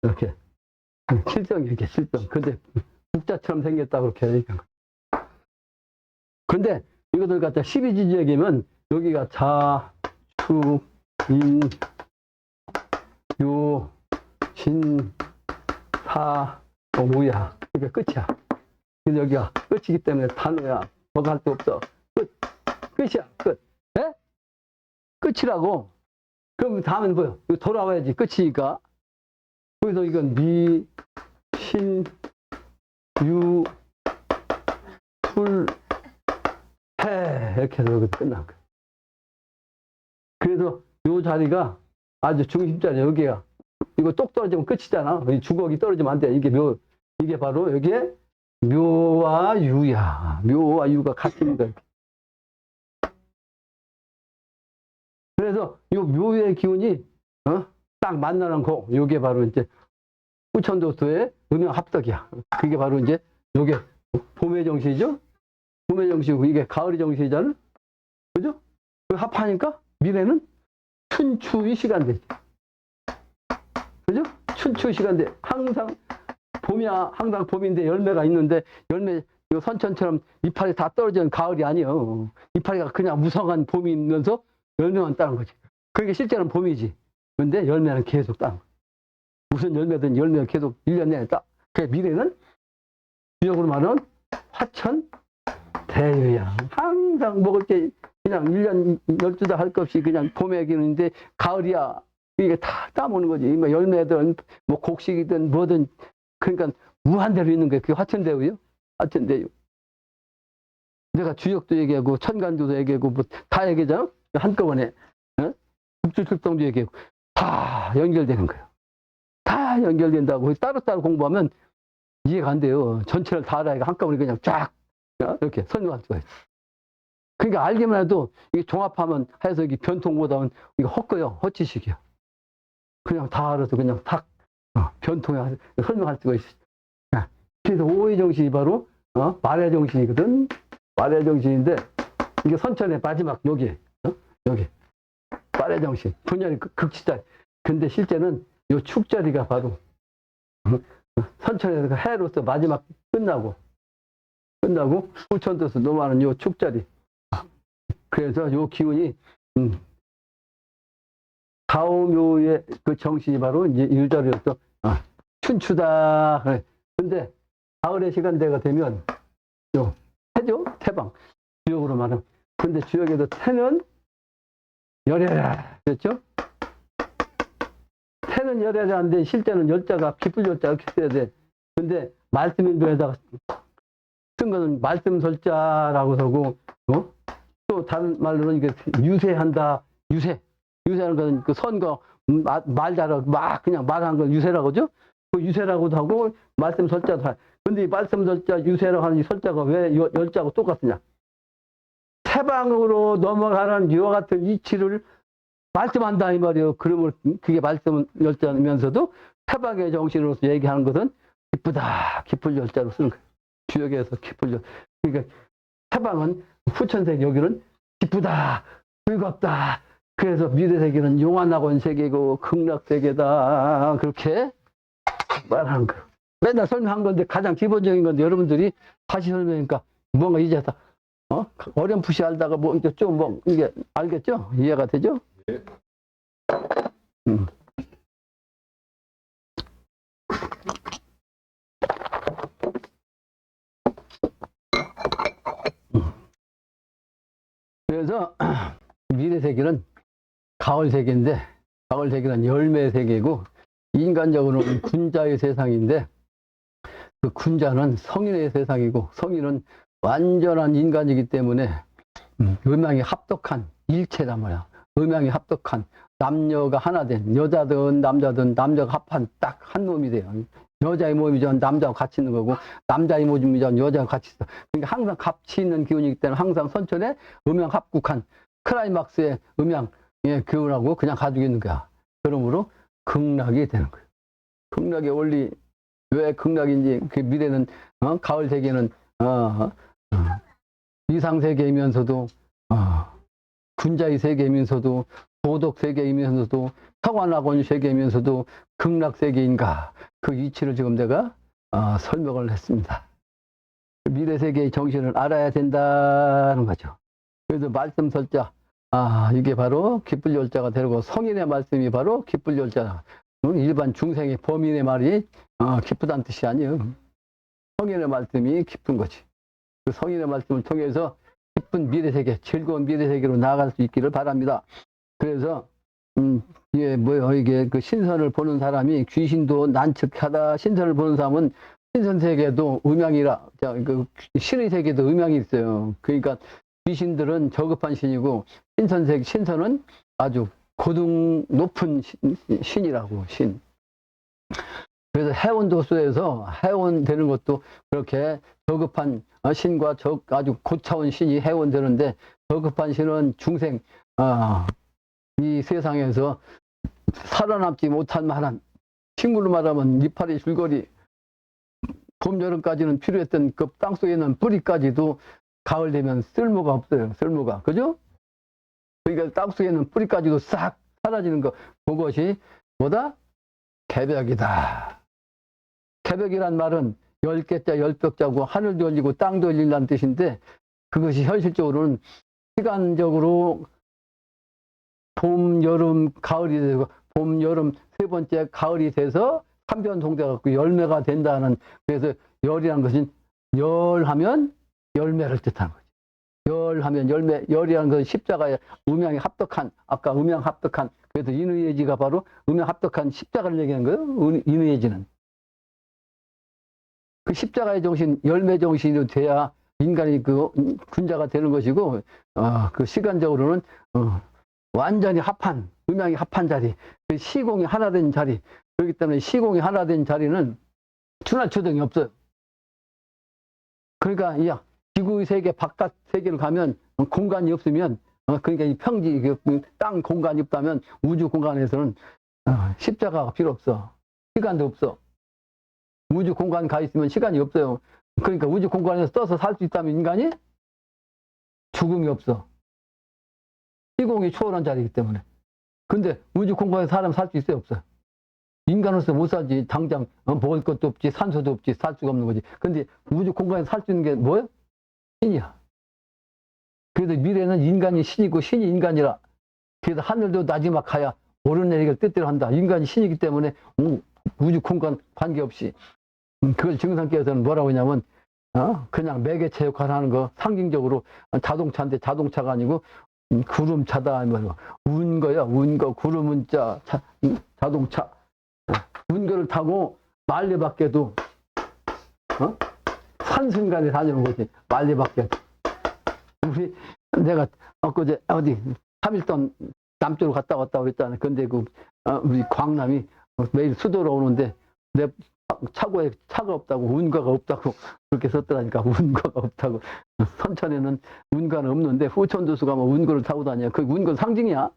이렇게 칠성이 이렇게 칠성. 근데 국자처럼 생겼다 그렇게 얘기한 거예요. 근데 이것들 갖다 12지지 얘기하면 여기가 자, 축, 인, 요, 신, 사, 오야. 이게 끝이야. 그래서 여기가 끝이기 때문에 단어야. 더 갈 수 없어. 끝이야, 끝. 예? 끝이라고. 그럼 다음엔 뭐요? 이거 돌아와야지. 끝이니까. 그래서 이건 미, 신, 유, 풀, 해. 이렇게 해서 끝난 거야. 그래서 요 자리가 아주 중심자리, 여기가. 이거 똑 떨어지면 끝이잖아. 주걱이 떨어지면 안 돼. 이게 바로 여기에 묘와 유야. 묘와 유가 같은 거야. 그래서 요 묘의 기운이, 딱 만나는 요게 바로 이제 후천도토의 음양 합덕이야. 그게 바로 이제 요게 봄의 정신이죠? 봄의 정신이고 이게 가을의 정신이잖아? 그죠? 그 합하니까 미래는 춘추의 시간대. 그죠? 춘추의 시간대. 항상 봄이야. 항상 봄인데 열매가 있는데 열매, 이 선천처럼 이파리 다 떨어지는 가을이 아니에요. 이파리가 그냥 무성한 봄이 있면서 열매만 따는 거지. 그게 실제는 봄이지. 근데 열매는 계속 따는 거야. 무슨 열매든 열매가 계속 1년 내내 따. 그 미래는 주역으로 말하면 화천 대유야. 항상 먹을 게 그냥 1년 12달 할 것 없이 그냥 봄에 기는데 가을이야. 이게 다 따먹는 거지. 뭐 열매든 뭐 곡식이든 뭐든 그러니까 무한대로 있는 거예요. 그게 화천대유요. 화천대유. 내가 주역도 얘기하고 천간도도 얘기하고 뭐 다 얘기하잖아. 한꺼번에. 국주출동도 얘기하고 다 연결되는 거예요. 다 연결된다고. 따로따로 공부하면 이해가 안 돼요. 전체를 다 알아야 한꺼번에 그냥 쫙 이렇게 설명할 수가 있어요. 그러니까 알기만 해도 이게 종합하면 해서 이게 변통보다는 이게 헛거요. 헛지식이야. 그냥 다 알아서 그냥 탁 변통해 설명할 수가 있어. 그래서 오의 정신이 바로 말의 정신이거든. 말의 정신인데 이게 선천의 마지막 여기 말의 정신 분열이 극치자. 근데 실제는 요 축자리가 바로 선천에서 해로서 마지막 끝나고 후천도에서 넘어가는 요 축자리. 그래서 요 기운이 가오묘의 그 정신이 바로 이제 이 자리였어. 춘추다. 그래. 근데 가을의 시간대가 되면 요 해죠? 태방. 주역으로 말하면. 근데 주역에도 태는 열애라. 그렇죠? 태는 열애라는데 실제는 열자가 기쁠 열자 이렇게 써야 돼. 근데 말씀인도에다가 쓴 거는 말씀설자라고 서고 또 다른 말로는 이게 유세한다. 유세하는 건 그 선거 말 잘하고 막 그냥 말하는 걸 유세라고 하죠. 그 유세라고도 하고 말씀설자도 하고. 근데 이 말씀설자 유세라고 하는 이 설자가 왜 열자하고 똑같으냐? 태방으로 넘어가는 이와 같은 이치를 말씀한다 이 말이에요. 그러면 그게 말씀 열자면서도 태방의 정신으로서 얘기하는 것은 기쁘다, 기쁠 열자로 쓰는 거예요. 주역에서 기쁠 열. 그러니까 태방은 후천세계, 여기는 기쁘다, 즐겁다. 그래서 미래세계는 용안낙원 세계고 극락세계다. 그렇게 말하는 거예요. 맨날 설명한 건데 가장 기본적인 건데 여러분들이 다시 설명하니까 뭔가 이제 다 어렴풋이 알다가 뭐 이제 좀 뭐 이게 알겠죠? 이해가 되죠? 네. 그래서 미래 세계는 가을 세계인데 가을 세계는 열매 세계고 인간적으로는 군자의 세상인데 그 군자는 성인의 세상이고 성인은 완전한 인간이기 때문에 음양이 합독한 일체란 말이야. 음양이 합독한 남녀가 하나 된 여자든 남자든 남자가 합한 딱 한 놈이 돼요. 여자의 몸이 전 남자와 같이 있는 거고 남자의 몸이 전 여자와 같이 있어. 그러니까 항상 같이 있는 기운이기 때문에 항상 선천에 음양 합국한 클라이막스의 음양의 기운하고 그냥 가지고 있는 거야. 그러므로 극락이 되는 거예요. 극락의 원리 왜 극락인지 그 미래는 가을 세계는 이상 세계이면서도 군자의 세계이면서도 도덕 세계이면서도 평안학원 세계이면서도 극락 세계인가 그 이치를 지금 내가 설명을 했습니다. 미래 세계의 정신을 알아야 된다는 거죠. 그래서 말씀설자 이게 바로 기쁠 열자가 되고 성인의 말씀이 바로 기쁠 열자. 일반 중생의 범인의 말이 기쁘다는 뜻이 아니에요. 성인의 말씀이 기쁜 거지. 그 성인의 말씀을 통해서 기쁜 미래세계, 즐거운 미래세계로 나아갈 수 있기를 바랍니다. 그래서 이게 뭐요? 이게 그 신선을 보는 사람이 귀신도 난측하다. 신선을 보는 사람은 신선 세계도 음양이라, 그 신의 세계도 음양이 있어요. 그러니까 귀신들은 저급한 신이고 신선은 아주 고등 높은 신이라고 신. 그래서 해운도수에서 해운되는 것도 그렇게 저급한 신과 아주 고차원 신이 해운되는데, 저급한 신은 중생, 이 세상에서 살아남지 못한 만한, 식물로 말하면 이파리 줄거리, 봄, 여름까지는 필요했던 그 땅속에 있는 뿌리까지도 가을 되면 쓸모가 없어요. 쓸모가. 그죠? 그러니까 땅속에 있는 뿌리까지도 싹 사라지는 거. 그것이 뭐다? 개벽이다. 개벽이란 말은 10개자 10벽자고 하늘도 열리고 땅도 열린다는 뜻인데, 그것이 현실적으로는 시간적으로 봄, 여름, 가을이 되고, 봄, 여름 세 번째 가을이 돼서 삼변송대갖고 열매가 된다는, 그래서 열이라는 것은 열하면 열매를 뜻하는 거죠. 열하면 열매, 열이라는 것은 십자가에 음양이 합덕한, 아까 음양 합덕한, 그래서 인의예지가 바로 음양 합덕한 십자가를 얘기하는 거예요. 인의예지는. 그 십자가의 정신, 열매 정신이 돼야 인간이 그 군자가 되는 것이고, 그 시간적으로는, 완전히 합한, 음양이 합한 자리, 그 시공이 하나 된 자리. 그렇기 때문에 시공이 하나 된 자리는 추날초등이 없어요. 그러니까 이 지구의 세계 바깥 세계를 가면 공간이 없으면, 그러니까 이 평지 땅 공간이 없다면 우주 공간에서는 십자가가 필요 없어. 시간도 없어. 우주 공간 가 있으면 시간이 없어요. 그러니까 우주 공간에서 떠서 살 수 있다면 인간이 죽음이 없어. 시공이 초월한 자리이기 때문에. 근데 우주 공간에서 사람 살 수 있어요, 없어요? 인간으로서 못 살지. 당장 먹을 것도 없지, 산소도 없지, 살 수가 없는 거지. 근데 우주 공간에서 살 수 있는 게 뭐예요? 신이야. 그래도 미래는 인간이 신이고 신이 인간이라. 그래서 하늘도 나지막하야 오르내리기를 뜻대로 한다. 인간이 신이기 때문에 우주 공간 관계없이. 그걸 증상께서는 뭐라고 하냐면, 그냥 매개체 역할을 하는 거, 상징적으로 자동차인데 자동차가 아니고 구름차다. 운거야, 운거. 구름은 자동차. 운거를 타고 만리 밖에도 산순간에 다니는 거지. 만리 밖에도. 우리 내가 엊그제 어디 3일동 남쪽으로 갔다 왔다고 그랬잖아. 근데 우리 광남이 매일 수도로 오는데 내 차고에 차가 없다고, 운가가 없다고 그렇게 썼더라니까. 운가가 없다고. 선천에는 운가는 없는데 후천도수 가면 운거를 타고 다녀. 그 운거 상징이야.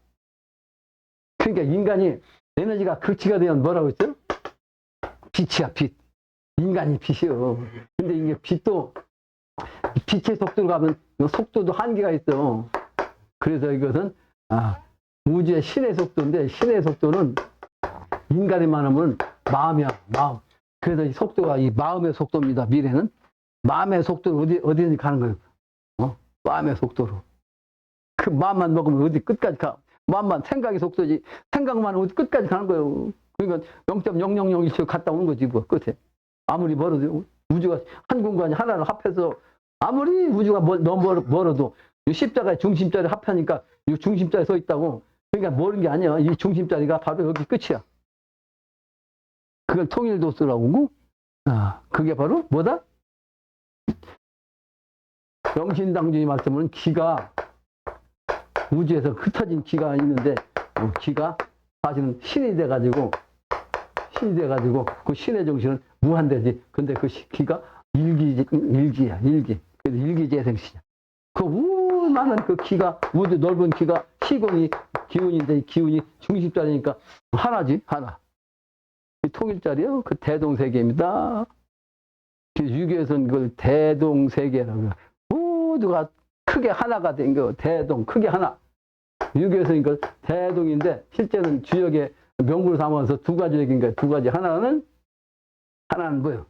그러니까 인간이 에너지가 극치가 되면 뭐라고 했어요? 빛이야, 빛. 인간이 빛이요. 근데 이게 빛도, 빛의 속도로 가면 속도도 한계가 있어. 그래서 이것은 우주의 신의 속도인데, 신의 속도는 인간이 말하면 마음이야, 마음. 그래서 이 속도가 이 마음의 속도입니다. 미래는 마음의 속도로 어디든지 가는 거예요. 마음의 속도로. 그 마음만 먹으면 어디 끝까지 가. 마음만, 생각의 속도지. 생각만 어디 끝까지 가는 거예요. 그러니까 0.0001초 갔다 오는 거지, 뭐, 끝에. 아무리 멀어도, 우주가 한 공간이 하나를 합해서, 아무리 우주가 너무 멀어도, 십자가의 중심자리 합하니까, 이 중심자리에 서 있다고. 그러니까 멀은 게 아니야. 이 중심자리가 바로 여기 끝이야. 그걸 통일도수라고. 그게 바로 뭐다? 영신당주의 말씀은 기가, 우주에서 흩어진 기가 있는데, 기가 사실은 신이 돼가지고 그 신의 정신은 무한대지. 근데 그 기가 일기야, 일기. 그래서 일기재생시냐. 그 많은 그 기가, 우주 넓은 기가 시공이 기운인데, 기운이 중심자리니까 하나지, 하나. 통일자리요. 그 대동세계입니다. 유교에서는 그걸 대동세계라고 해요. 모두가 크게 하나가 된 거, 대동, 크게 하나. 유교에서는 이걸 대동인데, 실제는 주역의 명구를 삼아서 두 가지 얘기인 거예요. 두 가지. 하나는 뭐예요?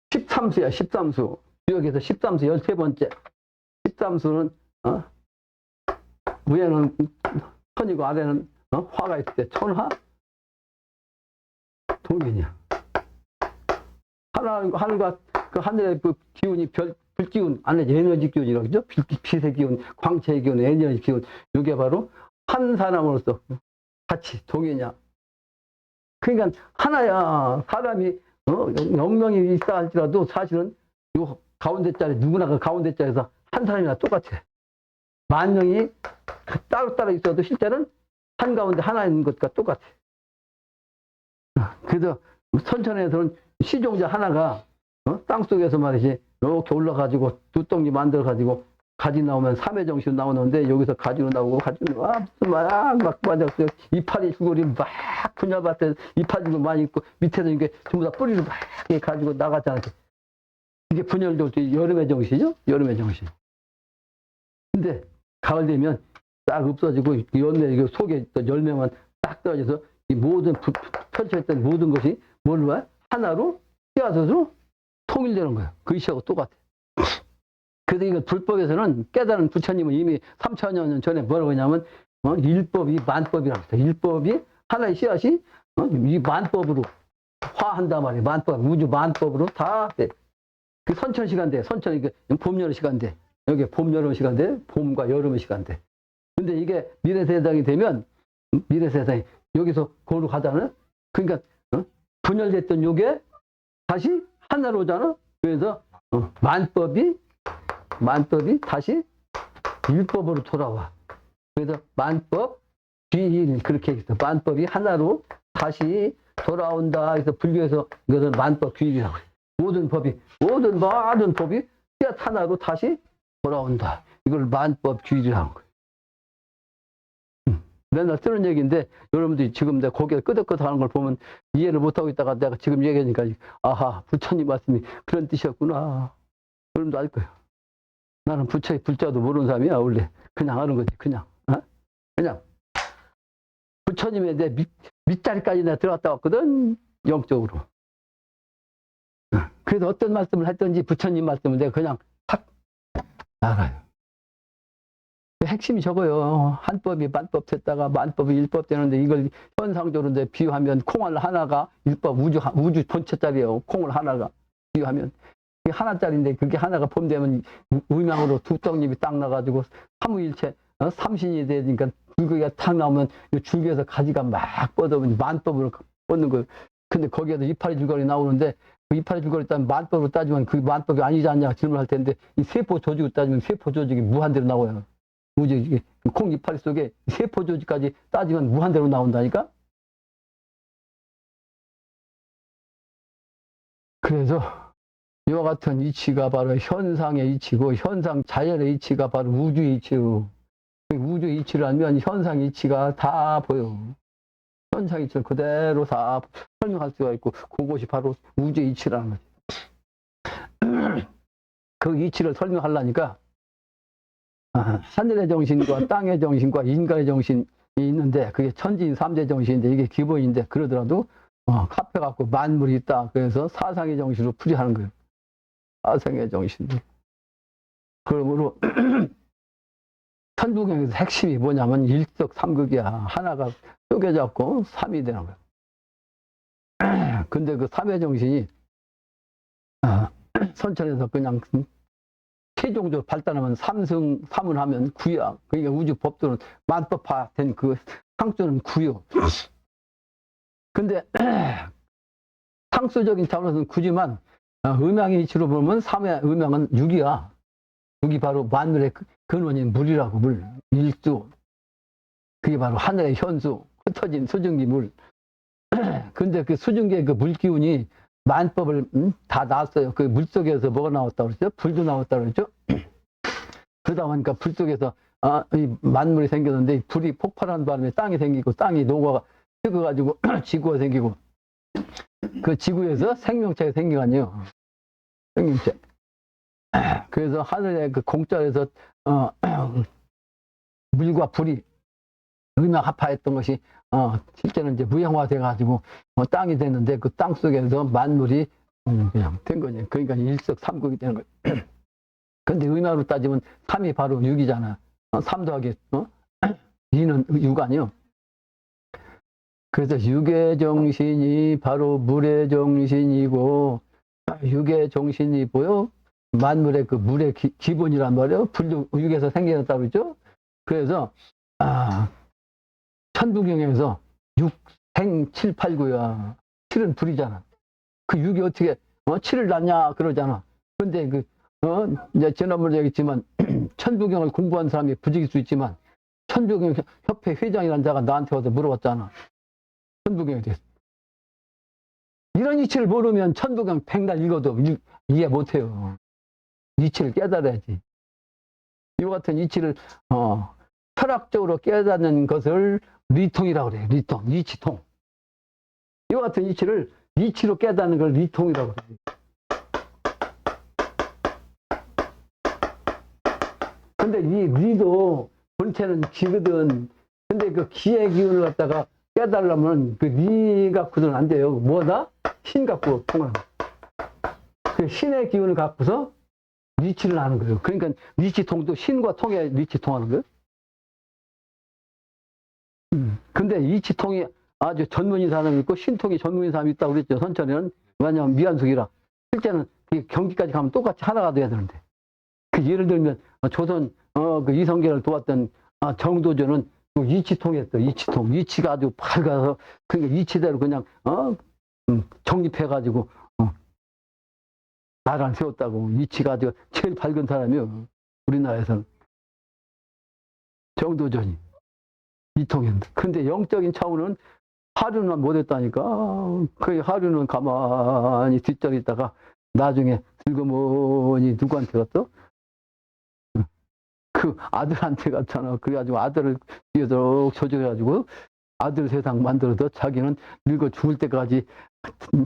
13수야, 13수. 주역에서 13수 13번째. 13수는, 위에는 천이고 아래는 화가 있을 때 천화? 동균이야. 하늘과 그 하늘의 그 기운이 불 기운, 안에 에너지 기운이라고 그러죠? 빛의 기운, 광채의 기운, 에너지 기운. 이게 바로 한 사람으로서 같이 동이냐. 그러니까 하나야. 사람이 0명이 있다 할지라도 사실은 요 가운데 자리, 누구나 그 가운데 자리에서 한 사람이나 똑같아. 10,000명이 따로따로 있어도 실제는 한가운데 하나 있는 것과 똑같아. 그래서 선천에서는 시종자 하나가 땅속에서 말이지 이렇게 올라가지고 두덩이 만들어가지고 가지 나오면 삼회정신 나오는데 여기서 가지로 나오고 가지로 무슨 말이야 막 맞았어요. 이파리 줄거리 막 분야밭에 이파리 줄거리 많이 있고 밑에서 이게 전부 다 뿌리를 막 가지고 나갔잖아요. 이게 분열될 때 여름의 정신이죠. 여름의 정신. 근데 가을 되면 딱 없어지고 연내 속에 있던 열매만 딱 떨어져서 이 모든 펼쳐있던 모든 것이 뭘로 와? 하나로 씨앗으로 통일되는 거예요. 그 시하고 똑같아. 그래서 이거 불법에서는 깨달은 부처님은 이미 3,000여 년 전에 뭐라고 하냐면 일법이 만법이라고 했어요. 일법이 하나의 씨앗이 이 만법으로 화한단 말이에요. 만법, 우주 만법으로 다 돼. 그 선천 시간대, 선천 이게 봄 여름 시간대, 여기 봄 여름 시간대, 봄과 여름의 시간대. 근데 이게 미래 세상이 되면 미래 세상이 여기서 거로 가잖아요. 그러니까 분열됐던 요게 다시 하나로 오잖아. 그래서 만법이 다시 율법으로 돌아와. 그래서 만법 귀인 그렇게 했어. 만법이 하나로 다시 돌아온다. 그래서 불교에서 이것은 만법 귀인이라고 해요. 모든 법이 씨앗 하나로 다시 돌아온다. 이걸 만법 귀인이라고 거예요. 맨날 쓰는 얘기인데 여러분들이 지금 내가 고개를 끄덕끄덕하는 걸 보면 이해를 못하고 있다가 내가 지금 얘기하니까 아하 부처님 말씀이 그런 뜻이었구나. 여러분도 알 거예요. 나는 부처의 불자도 모르는 사람이야 원래. 그냥 하는 거지 그냥. 그냥 부처님의 내 밑자리까지 내가 들어갔다 왔거든 영적으로. 그래서 어떤 말씀을 했든지 부처님 말씀을 내가 그냥 탁 알아요. 핵심이 저거요. 한법이 만법 됐다가 만법이 일법 되는데 이걸 현상적으로 비유하면 콩알 하나가 일법 우주 본체짜리예요. 콩알 하나가 비유하면 이게 하나짜리인데 그게 하나가 봄되면 음양으로 두 떡잎이 딱 나가지고 삼위일체 삼신이 되니까 줄기가 탁 나오면 줄기에서 가지가 막 뻗어면 만법으로 뻗는 거예요. 근데 거기에서 이파리 줄거리 나오는데 그 이파리 줄거리 따면 만법으로 따지면 그 만법이 아니지 않냐 질문할 텐데 이 세포 조직으로 따지면 세포 조직이 무한대로 나와요. 우주 콩 이파리 속에 세포 조직까지 따지면 무한대로 나온다니까. 그래서 이와 같은 이치가 바로 현상의 이치고 현상 자연의 이치가 바로 우주의 이치로 우주의 이치를 알면 현상 이치가 다 보여. 현상 이치를 그대로 다 설명할 수가 있고 그것이 바로 우주의 이치라는 거지. 그 이치를 설명하려니까 하늘의 정신과 땅의 정신과 인간의 정신이 있는데 그게 천지인 삼재 정신인데 이게 기본인데 그러더라도 카페 갖고 만물이 있다. 그래서 사상의 정신으로 풀이하는 거예요. 사상의 정신. 그러므로 천부경에서 핵심이 뭐냐면 일석삼극이야. 하나가 쪼개졌고 삼이 되는 거예요. 근데 그 삼의 정신이 선천에서 그냥 최종적으로 발달하면 삼을 하면 구야. 그러니까 우주 법도는 만법화된 그 상수는 구요. 근데 상수적인 차원에서는 구지만 음양의 이치로 보면 삼의 음양은 육이야. 육이 바로 만물의 근원인 물이라고 물. 일수. 그게 바로 하늘의 현수. 흩어진 수증기 물. 근데 그 수증기의 그 물기운이 만법을 다 나왔어요. 그 물속에서 뭐가 나왔다고 그랬죠? 불도 나왔다고 그랬죠? 그러다 보니까 불 속에서 이 만물이 생겼는데 불이 폭발하는 바람에 땅이 생기고 땅이 녹아가 식어가지고 지구가 생기고 그 지구에서 생명체가 생긴 거 아니에요. 생명체. 그래서 하늘의 그 공짜에서 물과 불이 음양합화했던 것이 실제는 이제 무형화돼 가지고 땅이 됐는데 그 땅 속에서 만물이 그냥 된 거죠. 그러니까 일석삼극이 되는 거예요. 근데 음양으로 따지면 3이 바로 6이잖아. 3 더하기 2는 6 아니에요. 그래서 육의 정신이 바로 물의 정신이고 육의 정신이 보여 만물의 그 물의 기본이란 말이에요. 불 육에서 생겨났다고 그러죠. 그래서 천부경에서 육생 7, 8, 9야. 7은 불이잖아. 그 육이 어떻게 7을 낳냐 그러잖아. 근데 이제 지난번에 얘기했지만 천부경을 공부한 사람이 부직일 수 있지만 천부경 협회 회장이라는 자가 나한테 와서 물어봤잖아. 천부경에 대해서. 이런 이치를 모르면 천부경 백날 읽어도 이해 못해요. 이치를 깨달아야지. 이와 같은 이치를 철학적으로 깨닫는 것을 리통이라고 그래요. 리통, 이치통. 이와 같은 이치를 이치로 깨닫는 걸 리통이라고 그래요. 근데 이 리도 본체는 기거든. 근데 그 기의 기운을 갖다가 깨달으려면 그 리 갖고는 안 돼요. 뭐다? 신 갖고 통하는 거예요. 그 신의 기운을 갖고서 리치를 하는 거예요. 그러니까 리치통도 신과 통해 리치통하는 거예요. 근데 이치통이 아주 전문인 사람이 있고 신통이 전문인 사람이 있다고 그랬죠. 선천에는. 왜냐하면 미완숙이라. 실제는 경기까지 가면 똑같이 하나가 돼야 되는데. 그 예를 들면 조선 그 이성계를 도왔던 정도전은 그 이치통이었어. 이치통. 이치가 아주 밝아서 그러니까 이치대로 그냥 정립해가지고 나라를 세웠다고. 이치가 아주 제일 밝은 사람이요. 우리나라에서는. 정도전이. 이통이었는데. 근데 영적인 차원은 하루는 못했다니까. 그 하루는 가만히 뒷자리 있다가 나중에 슬그머니 누구한테 갔어? 그 아들한테 갔잖아. 그래가지고 아들을 뒤에서 조절해가지고 아들 세상 만들어서 자기는 늙어 죽을 때까지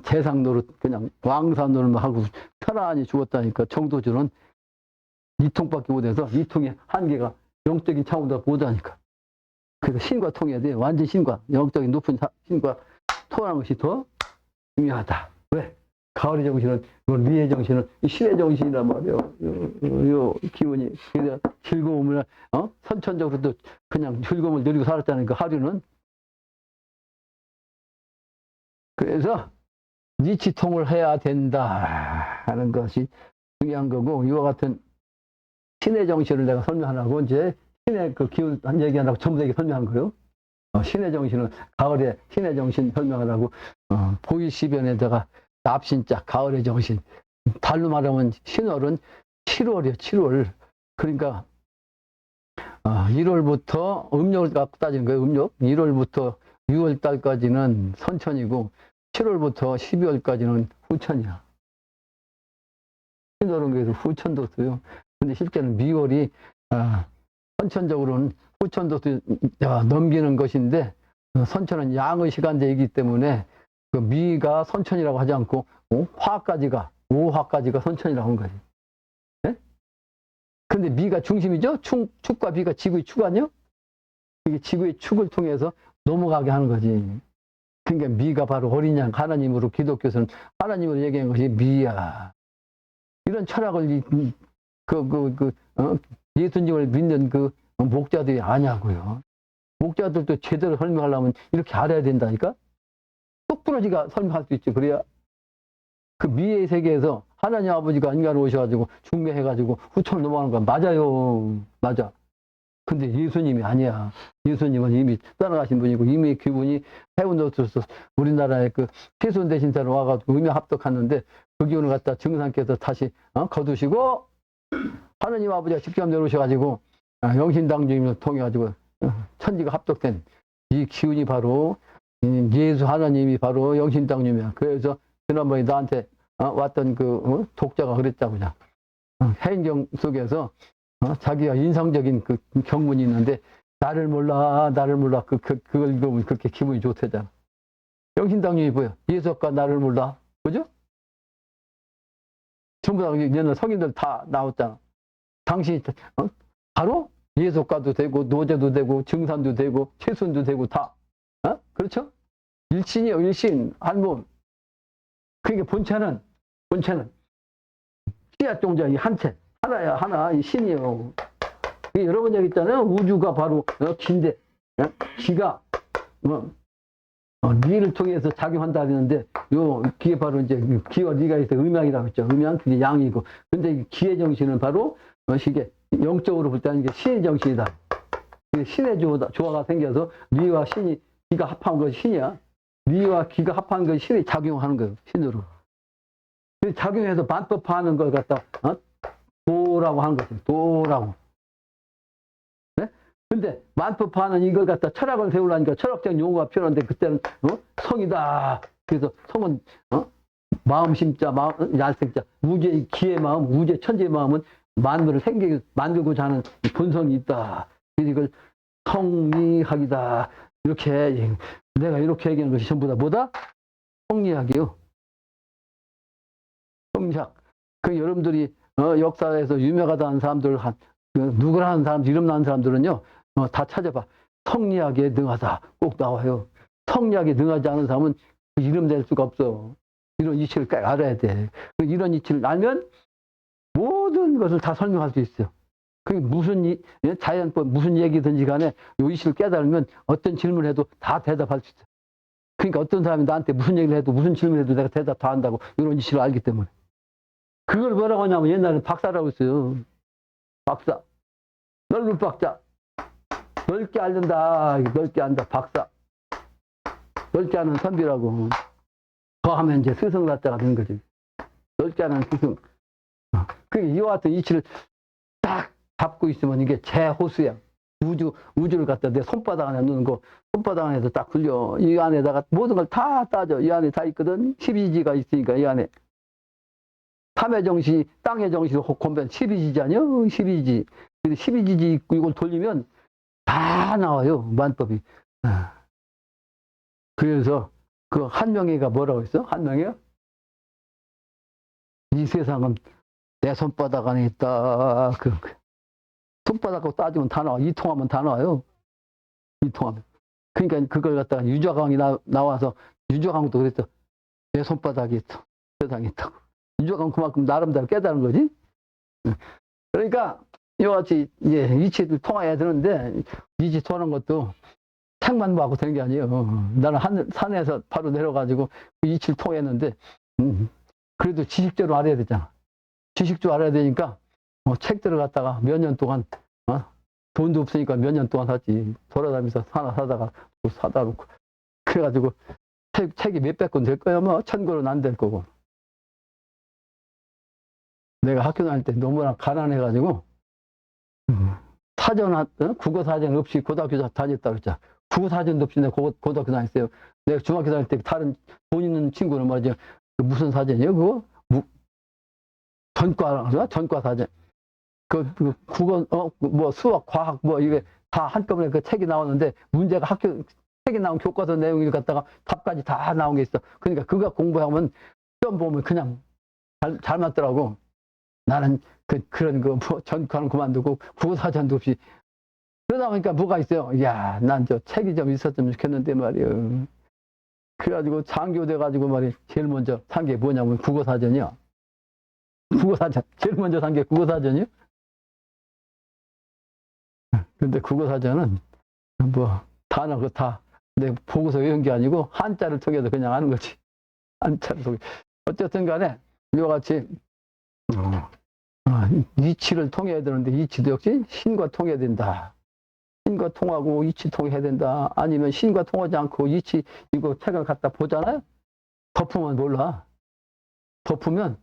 재상 노릇 그냥 왕사 노릇만 하고 편안히 죽었다니까. 정도주는 이통밖에 못해서 이통의 한계가 영적인 차원보다 못하니까. 그래서 신과 통해야 돼. 완전 신과 영적인 높은 신과 통하는 것이 더 중요하다. 왜? 가을의 정신은 리의 정신은 신의 정신이란 말이에요. 요 기운이 그래서 즐거움을 선천적으로도 그냥 즐거움을 누리고 살았다는 그 하루는. 그래서 니치통을 해야 된다 하는 것이 중요한 거고, 이와 같은 신의 정신을 내가 설명하라고 이제 신의 그 기운 한 얘기하라고 전부 다 설명한 거예요. 신의 정신은 가을에 신의 정신 설명하라고 보이시변에다가 납신자 가을의 정신. 달로 말하면 신월은 7월이요. 7월. 그러니까 1월부터 음력을 갖고 따지는 거예요. 음력. 1월부터 6월 달까지는 선천이고 7월부터 12월까지는 후천이야. 신월은 그래서 후천도 써요. 근데 실제는 미월이 선천적으로는 후천도수 넘기는 것인데 선천은 양의 시간제이기 때문에 그 미가 선천이라고 하지 않고 화까지가 5화까지가 선천이라고 하는 거지. 네? 근데 미가 중심이죠. 축과 비가 지구의 축 아니요? 이게 지구의 축을 통해서 넘어가게 하는 거지. 그러니까 미가 바로 어린 양 하나님으로 기독교에서는 하나님으로 얘기한 것이 미야. 이런 철학을 예수님을 믿는 그 목자들이 아냐고요. 목자들도 제대로 설명하려면 이렇게 알아야 된다니까? 똑부러지가 설명할 수 있지. 그래야 그 미의 세계에서 하나님 아버지가 인간을 오셔가지고 중매해가지고 후천을 넘어가는 건 맞아요. 맞아. 근데 예수님이 아니야. 예수님은 이미 떠나가신 분이고 이미 그분이 해운도에서 우리나라에 그 태손 대신사로 와가지고 의미 합독하는데 그 기운을 갖다 증상께서 다시 거두시고 하나님 아버지가 직접 내려오셔가지고 영신당주임을 통해가지고 천지가 합독된 이 기운이 바로 예수 하나님이 바로 영신당주임이야. 그래서 지난번에 나한테 왔던 그 독자가 그랬자고. 해인경 속에서 자기가 인상적인 그 경문이 있는데 나를 몰라 그걸 읽으면 그렇게 기분이 좋대잖아. 영신당주임이 뭐야? 예수가 나를 몰라. 그죠? 전부 다 옛날 성인들 다 나왔잖아. 당신이 바로 예속가도 되고 노제도 되고 증산도 되고 최순도 되고 다 그렇죠? 일신이요. 일신 한 몸. 그러니까 본체는 씨앗 종자 이 한체 하나야. 하나 이 신이요. 여러 번 얘기했잖아요. 우주가 바로 긴데 기가 리를 통해서 작용한다 그러는데, 요 기에 바로 이제 기와 리가 있어 음양이라고 했죠. 음양 그게 양이고, 근데 기의 정신은 바로 이게 영적으로 볼 때는 이게 신의 정신이다. 신의 조화가 생겨서 리와 신이 기가 합한 것이 신이야. 리와 기가 합한 것이 신이 작용하는 거예요. 신으로. 작용해서 만법하는 걸 갖다 도라고 하는 거지. 도라고. 네? 근데 만법하는 이걸 갖다 철학을 세우려니까 철학적 용어가 필요한데 그때는 성이다. 그래서 성은 마음 심자, 마음 얄생자, 우주의 기의 마음, 우주의 천재의 마음은 만물을 만들고자 하는 본성이 있다. 이걸 성리학이다. 이렇게 내가 이렇게 얘기하는 것이 전부 다 뭐다? 성리학이요. 성리학. 그 여러분들이 역사에서 유명하다는 사람들 누구라는 사람 이름 나는 사람들은요 다 찾아봐. 성리학에 능하다 꼭 나와요. 성리학에 능하지 않은 사람은 그 이름 낼 수가 없어. 이런 이치를 꼭 알아야 돼. 이런 이치를 알면 모든 것을 다 설명할 수 있어요. 그게 무슨 자연법 무슨 얘기든지 간에 이 이치를 깨달으면 어떤 질문을 해도 다 대답할 수 있어요. 그러니까 어떤 사람이 나한테 무슨 얘기를 해도 무슨 질문을 해도 내가 대답 다 한다고 이런 이치를 알기 때문에. 그걸 뭐라고 하냐면 옛날에 박사라고 했어요. 박사. 넓은 박자. 넓게 알린다. 넓게 안다. 박사. 넓게 하는 선비라고. 더 하면 이제 스승자가 되는 거지. 넓게 하는 스승. 그게 이와 같은 이치를 딱 잡고 있으면 이게 제호수야. 우주를 갖다 내 손바닥 안에 넣는 거, 손바닥 안에서 딱 굴려. 이 안에다가 모든 걸 다 따져. 이 안에 다 있거든. 12지가 있으니까 이 안에. 삼의 정신, 땅의 정신을 곰변 12지지 아니요? 12지. 12지지 있고 이걸 돌리면 다 나와요. 만법이. 그래서 그 한명회가 뭐라고 했어? 한명회가? 이 세상은 내 손바닥 안에 있다. 손바닥하고 따지면 다 나와. 이통하면 다 나와요. 이통하면. 그러니까 그걸 갖다가 유저강이 나와서 유저강도 그랬어. 내 손바닥에 있어. 세상에 있다고. 유저강 그만큼 나름대로 깨달은 거지. 그러니까 이와 같이 이제 이치를 통해야 되는데 이치 통하는 것도 책만 보고 되는 게 아니에요. 나는 산에서 바로 내려가지고 그 이치를 통했는데 그래도 지식적으로 알아야 되잖아. 지식적으로 알아야 되니까 책들을 갖다가 몇 년 동안 돈도 없으니까 몇 년 동안 샀지. 돌아다니면서 하나 사다가 또 사다 놓고 그래가지고 책이 몇백 권 될 거야. 뭐 1000권은 안 될 거고. 내가 학교 다닐 때 너무나 가난해가지고 국어 사전 없이 고등학교 다녔다 그랬잖아. 국어 사전도 없이 내가 고등학교 다녔어요. 내가 중학교 다닐 때 다른 돈 있는 친구는 말이죠. 무슨 사전이에요 그거? 전과 사전. 그 국어 뭐 수학 과학 뭐 이게 다 한꺼번에 그 책이 나오는데 문제가 책이 나온 교과서 내용을 갖다가 답까지 다 나온 게 있어. 그러니까 그거 공부하면 시험 보면 그냥 잘 맞더라고. 나는 그런 뭐 전과는 그만두고 국어 사전도 없이 그러다 보니까 뭐가 있어요. 야, 난 저 책이 좀 있었으면 좋겠는데 말이에요. 그래가지고 장교돼 가지고 말이 제일 먼저 산 게 뭐냐면 국어 사전이야. 국어 사전 제일 먼저 산 게 국어 사전이요. 근데 국어 사전은 뭐 단어 다 내 보고서 외운 게 아니고 한자를 통해서 그냥 하는 거지. 한자를 통해. 어쨌든 간에 이와 같이 이치를 통해야 되는데 이치도 역시 신과 통해야 된다. 신과 통하고 이치 통해야 된다. 아니면 신과 통하지 않고 이치 이거 책을 갖다 보잖아요. 덮으면 몰라. 덮으면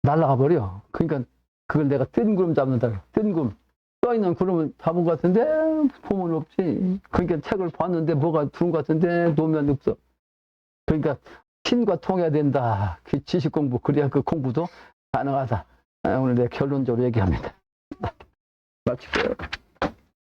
날아가 버려. 그러니까 그걸 내가 뜬구름 잡는다. 뜬구름. 떠있는 구름을 잡은 것 같은데 보면 없지. 그러니까 책을 봤는데 뭐가 두른 것 같은데 놓으면 없어. 그러니까 신과 통해야 된다. 그 지식 공부 그래야 그 공부도 가능하다. 오늘 내가 결론적으로 얘기합니다. 마칠게요.